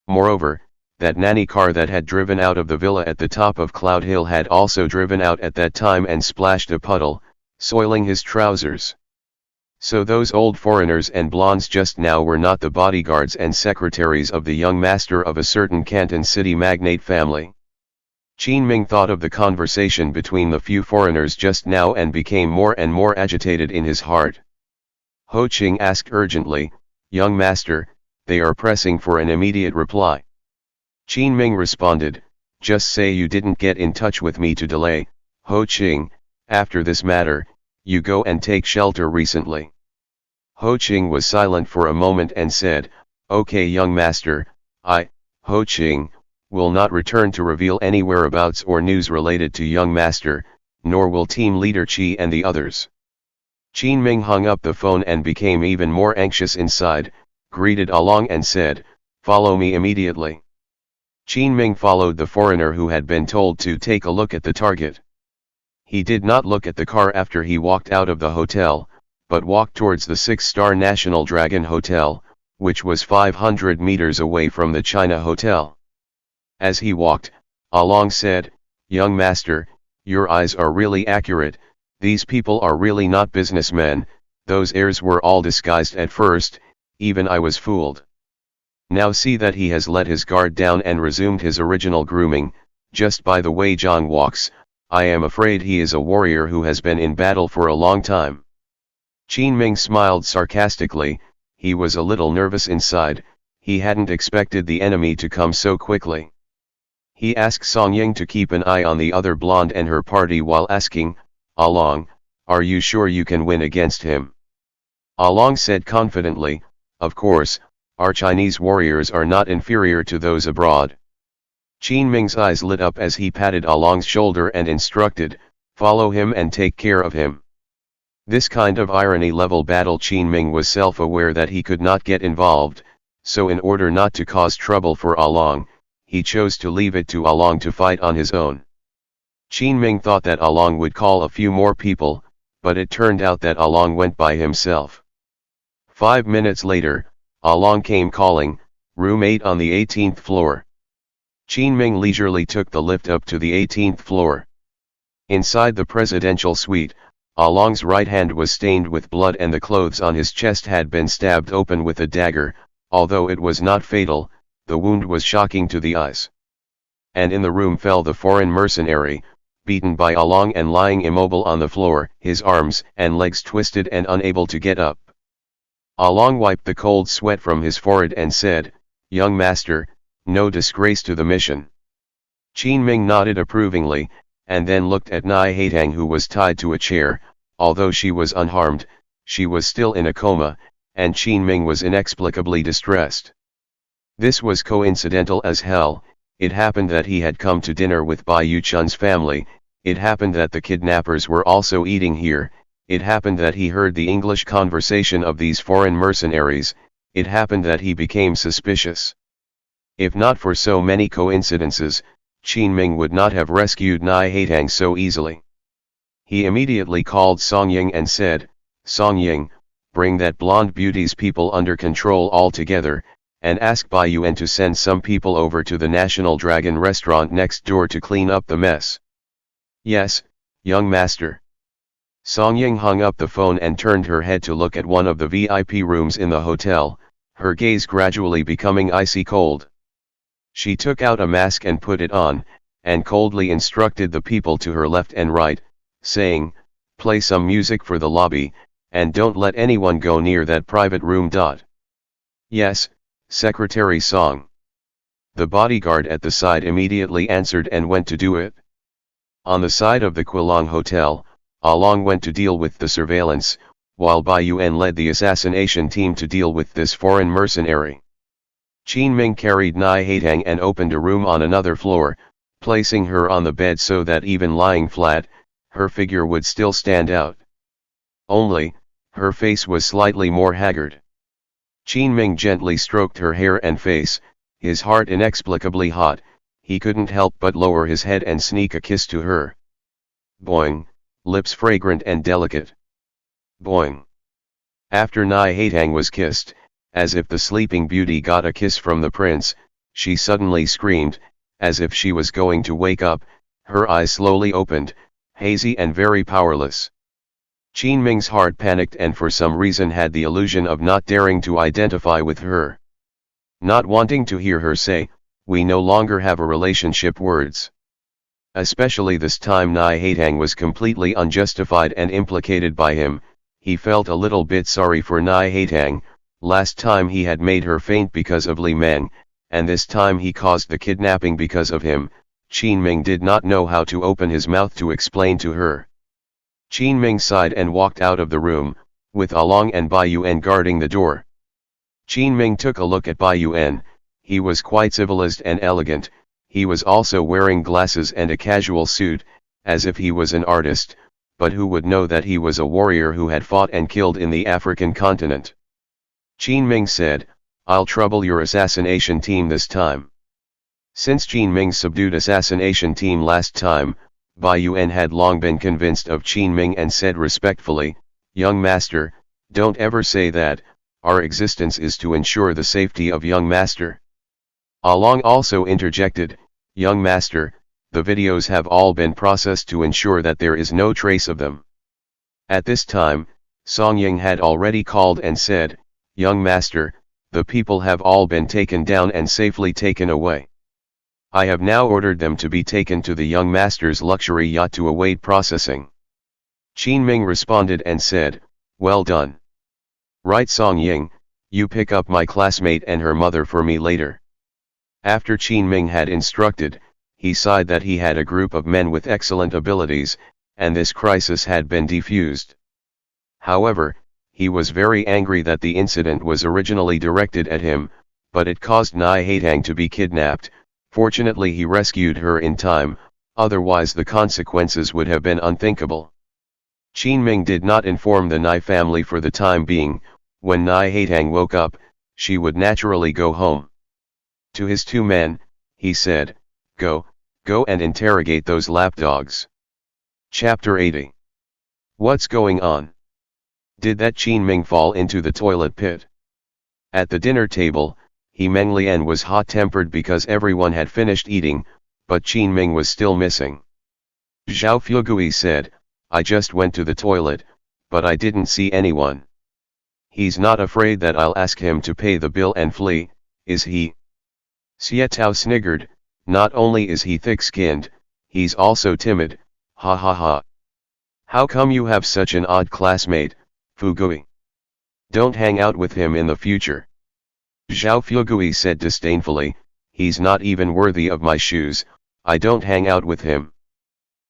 [SPEAKER 1] Moreover, that nanny car that had driven out of the villa at the top of Cloud Hill had also driven out at that time and splashed a puddle, soiling his trousers. So those old foreigners and blondes just now were not the bodyguards and secretaries of the young master of a certain Canton city magnate family. Qin Ming thought of the conversation between the few foreigners just now and became more and more agitated in his heart. Ho Qing asked urgently, young master, they are pressing for an immediate reply. Qin Ming responded, just say you didn't get in touch with me to delay. Ho Qing, after this matter, you go and take shelter recently. Ho Qing was silent for a moment and said, okay young master, I, Ho Qing, will not return to reveal any whereabouts or news related to young master, nor will team leader Qi and the others. Qin Ming hung up the phone and became even more anxious inside, greeted Along and said, follow me immediately. Qin Ming followed the foreigner who had been told to take a look at the target. He did not look at the car after he walked out of the hotel, but walked towards the 6-star National Dragon Hotel, which was 500 meters away from the China Hotel. As he walked, Along said, young master, your eyes are really accurate, these people are really not businessmen, those heirs were all disguised at first, even I was fooled. Now see that he has let his guard down and resumed his original grooming, just by the way Zhang walks, I am afraid he is a warrior who has been in battle for a long time. Qin Ming smiled sarcastically. He was a little nervous inside, he hadn't expected the enemy to come so quickly. He asked Song Ying to keep an eye on the other blonde and her party while asking, Along, are you sure you can win against him? Along said confidently, of course, our Chinese warriors are not inferior to those abroad. Qin Ming's eyes lit up as he patted Along's shoulder and instructed, follow him and take care of him. This kind of irony-level battle Qin Ming was self-aware that he could not get involved, so in order not to cause trouble for Along, he chose to leave it to Along to fight on his own. Qin Ming thought that Along would call a few more people, but it turned out that Along went by himself. 5 minutes later, Along came calling, room 8 on the 18th floor. Qin Ming leisurely took the lift up to the 18th floor. Inside the presidential suite, Along's right hand was stained with blood and the clothes on his chest had been stabbed open with a dagger. Although it was not fatal, the wound was shocking to the eyes. And in the room fell the foreign mercenary, beaten by Along and lying immobile on the floor, his arms and legs twisted and unable to get up. Along wiped the cold sweat from his forehead and said, "Young master, no disgrace to the mission." Qin Ming nodded approvingly, and then looked at Nai Haitang, who was tied to a chair. Although she was unharmed, she was still in a coma, and Qin Ming was inexplicably distressed. This was coincidental as hell. It happened that he had come to dinner with Bai Yuchun's family. It happened that the kidnappers were also eating here. It happened that he heard the English conversation of these foreign mercenaries. It happened that he became suspicious. If not for so many coincidences, Qin Ming would not have rescued Nai Haitang so easily. He immediately called Song Ying and said, "Song Ying, bring that blonde beauty's people under control altogether, and ask Bai Yuan to send some people over to the National Dragon restaurant next door to clean up the mess." "Yes, young master." Song Ying hung up the phone and turned her head to look at one of the VIP rooms in the hotel, her gaze gradually becoming icy cold. She took out a mask and put it on, and coldly instructed the people to her left and right, saying, "Play some music for the lobby, and don't let anyone go near that private room." "Yes, Secretary Song." The bodyguard at the side immediately answered and went to do it. On the side of the Quilong Hotel, Along went to deal with the surveillance, while Bai Yuan led the assassination team to deal with this foreign mercenary. Qin Ming carried Nai Haitang and opened a room on another floor, placing her on the bed so that even lying flat, her figure would still stand out. Only, her face was slightly more haggard. Qin Ming gently stroked her hair and face, his heart inexplicably hot. He couldn't help but lower his head and sneak a kiss to her. Boing, lips fragrant and delicate. Boing. After Nai Haitang was kissed, as if the sleeping beauty got a kiss from the prince, she suddenly screamed, as if she was going to wake up. Her eyes slowly opened, hazy and very powerless. Qin Ming's heart panicked and for some reason had the illusion of not daring to identify with her. Not wanting to hear her say, "We no longer have a relationship" words. Especially this time Nai Haitang was completely unjustified and implicated by him. He felt a little bit sorry for Nai Haitang. Last time he had made her faint because of Li Meng, and this time he caused the kidnapping because of him. Qin Ming did not know how to open his mouth to explain to her. Qin Ming sighed and walked out of the room, with Along and Bai Yuan guarding the door. Qin Ming took a look at Bai Yuan. He was quite civilized and elegant. He was also wearing glasses and a casual suit, as if he was an artist, but who would know that he was a warrior who had fought and killed in the African continent? Qin Ming said, "I'll trouble your assassination team this time." Since Qin Ming subdued assassination team last time, Bai Yuan had long been convinced of Qin Ming and said respectfully, "Young master, don't ever say that. Our existence is to ensure the safety of young master." Along also interjected, "Young master, the videos have all been processed to ensure that there is no trace of them." At this time, Song Ying had already called and said, "Young master, the people have all been taken down and safely taken away. I have now ordered them to be taken to the young master's luxury yacht to await processing." Qin Ming responded and said, "Well done. Right, Song Ying, you pick up my classmate and her mother for me later." After Qin Ming had instructed, he sighed that he had a group of men with excellent abilities, and this crisis had been defused. However, he was very angry that the incident was originally directed at him, but it caused Nai Haitang to be kidnapped. Fortunately he rescued her in time, otherwise the consequences would have been unthinkable. Qin Ming did not inform the Nai family for the time being. When Nai Haitang woke up, she would naturally go home. To his two men, he said, Go and interrogate those lapdogs." Chapter 80. What's going on? Did that Qin Ming fall into the toilet pit? At the dinner table, He Menglian was hot-tempered because everyone had finished eating, but Qin Ming was still missing. Zhao Fugui said, "I just went to the toilet, but I didn't see anyone." "He's not afraid that I'll ask him to pay the bill and flee, is he?" Xie Tao sniggered, "Not only is he thick-skinned, he's also timid, ha ha ha. How come you have such an odd classmate, Fugui?" Don't hang out with him in the future. Zhao Fugui said disdainfully, he's not even worthy of my shoes, I don't hang out with him.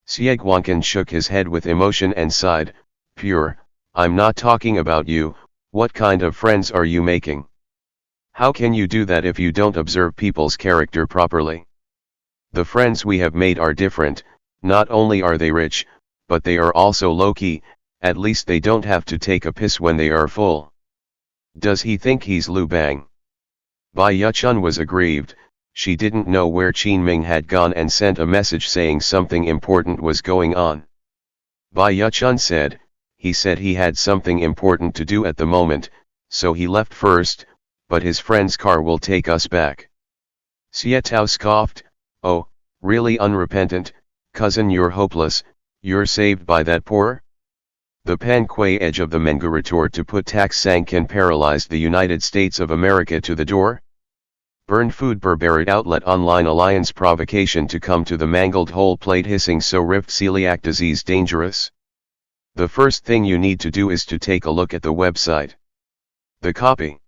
[SPEAKER 1] Xie Guangqin shook his head with emotion and sighed, pure, I'm not talking about you, what kind of friends are you making? How can you do that if you don't observe people's character properly? The friends we have made are different, not only are they rich, but they are also low-key, at least they don't have to take a piss when they are full. Does he think he's Liu Bang? Bai Yuchun was aggrieved, she didn't know where Qin Ming had gone and sent a message saying something important was going on. Bai Yuchun said, he said he had something important to do at the moment, so he left first, but his friend's car will take us back. Xie Tao scoffed, oh, really unrepentant, cousin, you're hopeless, you're saved by that poor? The Pan Kui edge of the Mengu retort to put tax sanction paralyzed the United States of America to the door? Burned food Burberry outlet online alliance provocation to come to the mangled whole plate hissing so rift celiac disease dangerous? The first thing you need to do is to take a look at the website. The copy.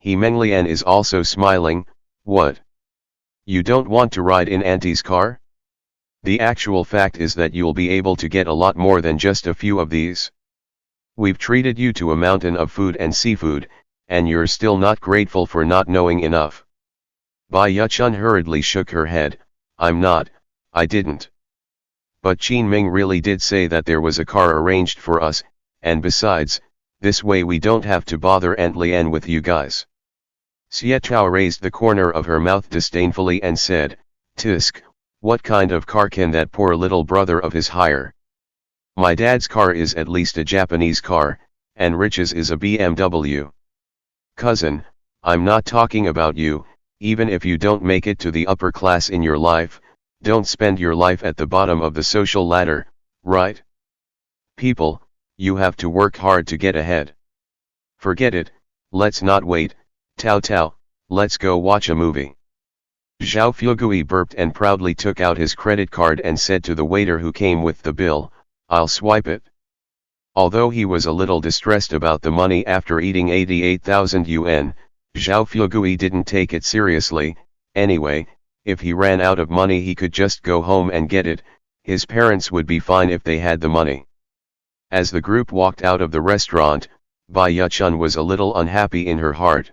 [SPEAKER 1] He Menglian is also smiling, what? You don't want to ride in Auntie's car? The actual fact is that you'll be able to get a lot more than just a few of these. We've treated you to a mountain of food and seafood, and you're still not grateful for not knowing enough. Bai Yuchun hurriedly shook her head, I'm not, I didn't. But Qin Ming really did say that there was a car arranged for us, and besides, this way we don't have to bother Aunt Lian with you guys. Xie Chao raised the corner of her mouth disdainfully and said, Tisk, what kind of car can that poor little brother of his hire? My dad's car is at least a Japanese car, and Rich's is a BMW. Cousin, I'm not talking about you, even if you don't make it to the upper class in your life, don't spend your life at the bottom of the social ladder, right? People, you have to work hard to get ahead. Forget it, let's not wait, Tao Tao, let's go watch a movie. Zhao Fugui burped and proudly took out his credit card and said to the waiter who came with the bill, I'll swipe it. Although he was a little distressed about the money after eating 88,000 yuan, Zhao Fugui didn't take it seriously. Anyway, if he ran out of money he could just go home and get it, his parents would be fine if they had the money. As the group walked out of the restaurant, Bai Yuchun was a little unhappy in her heart.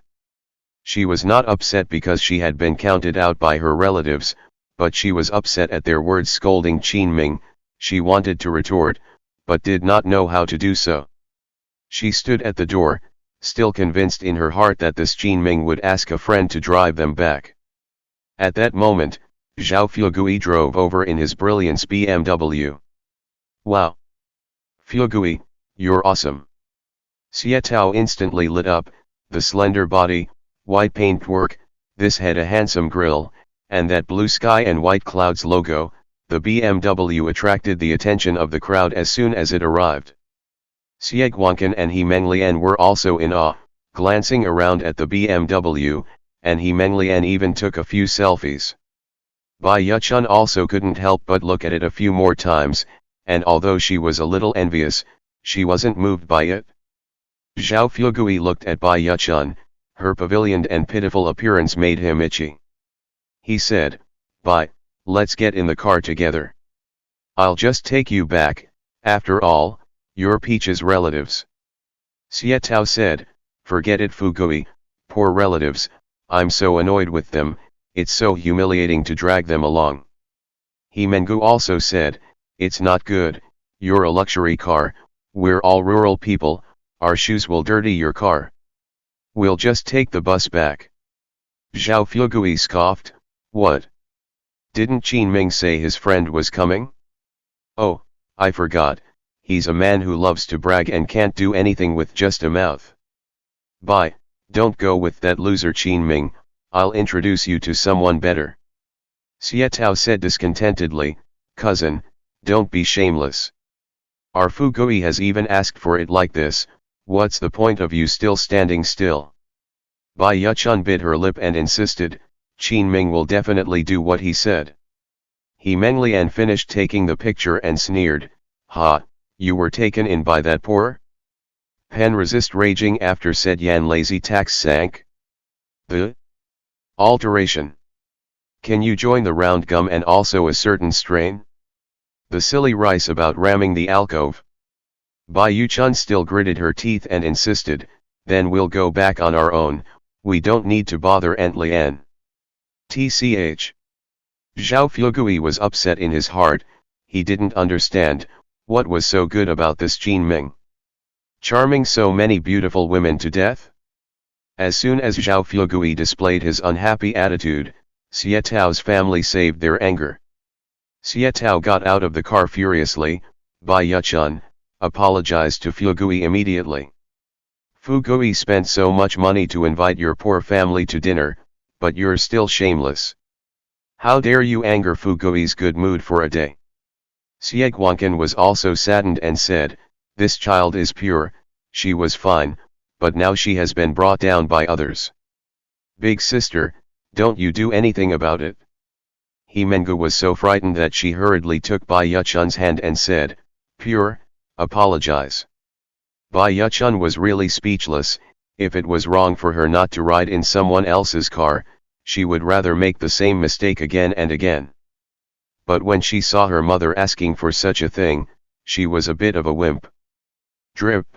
[SPEAKER 1] She was not upset because she had been counted out by her relatives, but she was upset at their words scolding Qin Ming. She wanted to retort, but did not know how to do so. She stood at the door, still convinced in her heart that this Qin Ming would ask a friend to drive them back. At that moment, Zhao Fugui drove over in his Brilliance BMW. Wow! Fugui, you're awesome! Xie Tao instantly lit up, the slender body, white paintwork, this had a handsome grille, and that blue sky and white clouds logo. The BMW attracted the attention of the crowd as soon as it arrived. Xie Guangqin and He Menglian were also in awe, glancing around at the BMW, and He Menglian even took a few selfies. Bai Yuchun also couldn't help but look at it a few more times, and although she was a little envious, she wasn't moved by it. Zhao Fugui looked at Bai Yuchun. Her pavilioned and pitiful appearance made him itchy. He said, Bai, let's get in the car together. I'll just take you back, after all, you're Peach's relatives. Xie Tao said, forget it Fugui, poor relatives, I'm so annoyed with them, it's so humiliating to drag them along. He Mengu also said, it's not good, you're a luxury car, we're all rural people, our shoes will dirty your car. We'll just take the bus back. Zhao Fugui scoffed, what? Didn't Qin Ming say his friend was coming? Oh, I forgot, he's a man who loves to brag and can't do anything with just a mouth. Bai, don't go with that loser Qin Ming, I'll introduce you to someone better. Xie Tao said discontentedly, cousin, don't be shameless. Our Fugui has even asked for it like this. What's the point of you still standing still? Bai Yuchun bit her lip and insisted, Qin Ming will definitely do what he said. He Menglian finished taking the picture and sneered, ha, you were taken in by that poor Pen resist raging after said Yan lazy tax sank. The alteration. Can you join the round gum and also a certain strain? The silly rice about ramming the alcove. Bai Yuchun still gritted her teeth and insisted, then we'll go back on our own, we don't need to bother Aunt Lian. Tch. Zhao Fugui was upset in his heart, he didn't understand, what was so good about this Qin Ming. Charming so many beautiful women to death? As soon as Zhao Fugui displayed his unhappy attitude, Xie Tao's family saved their anger. Xie Tao got out of the car furiously, Bai Yuchun, apologized to Fugui immediately. Fugui spent so much money to invite your poor family to dinner, but you're still shameless. How dare you anger Fugui's good mood for a day? Xie Guangqin was also saddened and said, this child is pure, she was fine, but now she has been brought down by others. Big sister, don't you do anything about it? He Mengu was so frightened that she hurriedly took Bai Yuchun's hand and said, pure, apologize. Bai Yuchun was really speechless, if it was wrong for her not to ride in someone else's car, she would rather make the same mistake again and again. But when she saw her mother asking for such a thing, she was a bit of a wimp. Drip.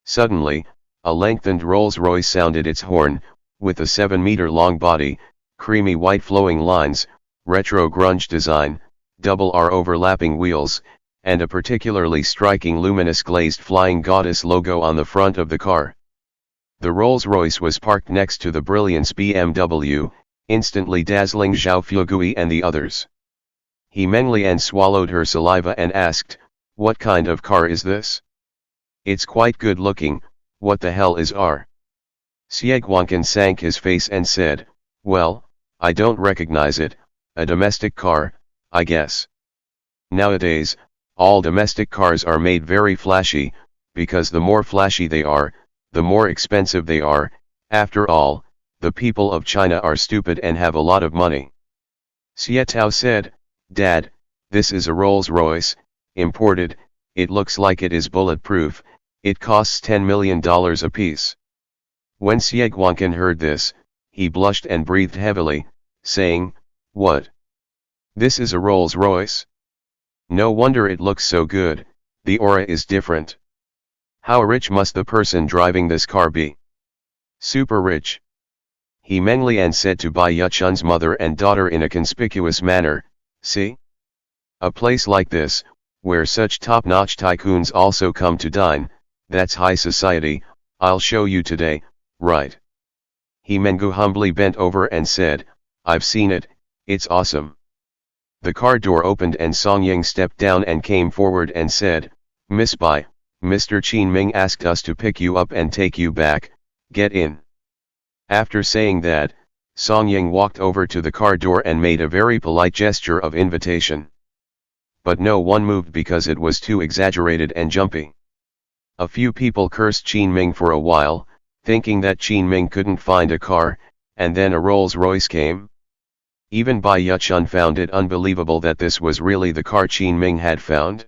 [SPEAKER 1] Suddenly, a lengthened Rolls-Royce sounded its horn, with a 7-meter-long body, creamy white flowing lines, retro grunge design, double R overlapping wheels, and a particularly striking luminous glazed flying goddess logo on the front of the car. The Rolls-Royce was parked next to the Brilliance BMW, instantly dazzling Zhao Fugui and the others. He Menglian swallowed her saliva and asked, what kind of car is this? It's quite good looking, what the hell is R? Xie Guangqin sank his face and said, well, I don't recognize it, a domestic car, I guess. Nowadays, all domestic cars are made very flashy, because the more flashy they are, the more expensive they are, after all, the people of China are stupid and have a lot of money. Xie Tao said, Dad, this is a Rolls-Royce, imported, it looks like it is bulletproof, it costs $10 million apiece. When Xie Guangqin heard this, he blushed and breathed heavily, saying, what? This is a Rolls-Royce? No wonder it looks so good, the aura is different. How rich must the person driving this car be? Super rich. He Menglian said to Bai Yuchun's mother and daughter in a conspicuous manner, see? A place like this, where such top-notch tycoons also come to dine, that's high society, I'll show you today, right? He Mengu humbly bent over and said, I've seen it, it's awesome. The car door opened and Song Ying stepped down and came forward and said, Miss Bai, Mr. Qin Ming asked us to pick you up and take you back, get in. After saying that, Song Ying walked over to the car door and made a very polite gesture of invitation. But no one moved because it was too exaggerated and jumpy. A few people cursed Qin Ming for a while, thinking that Qin Ming couldn't find a car, and then a Rolls-Royce came. Even Bai Yuchun found it unbelievable that this was really the car Qin Ming had found.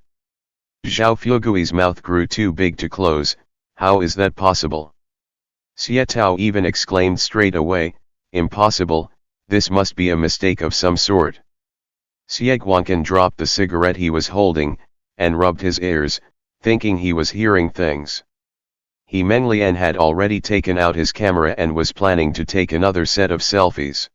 [SPEAKER 1] Zhao Fugui's mouth grew too big to close, how is that possible? Xie Tao even exclaimed straight away, impossible, this must be a mistake of some sort. Xie Guangqin dropped the cigarette he was holding, and rubbed his ears, thinking he was hearing things. He Menglian had already taken out his camera and was planning to take another set of selfies.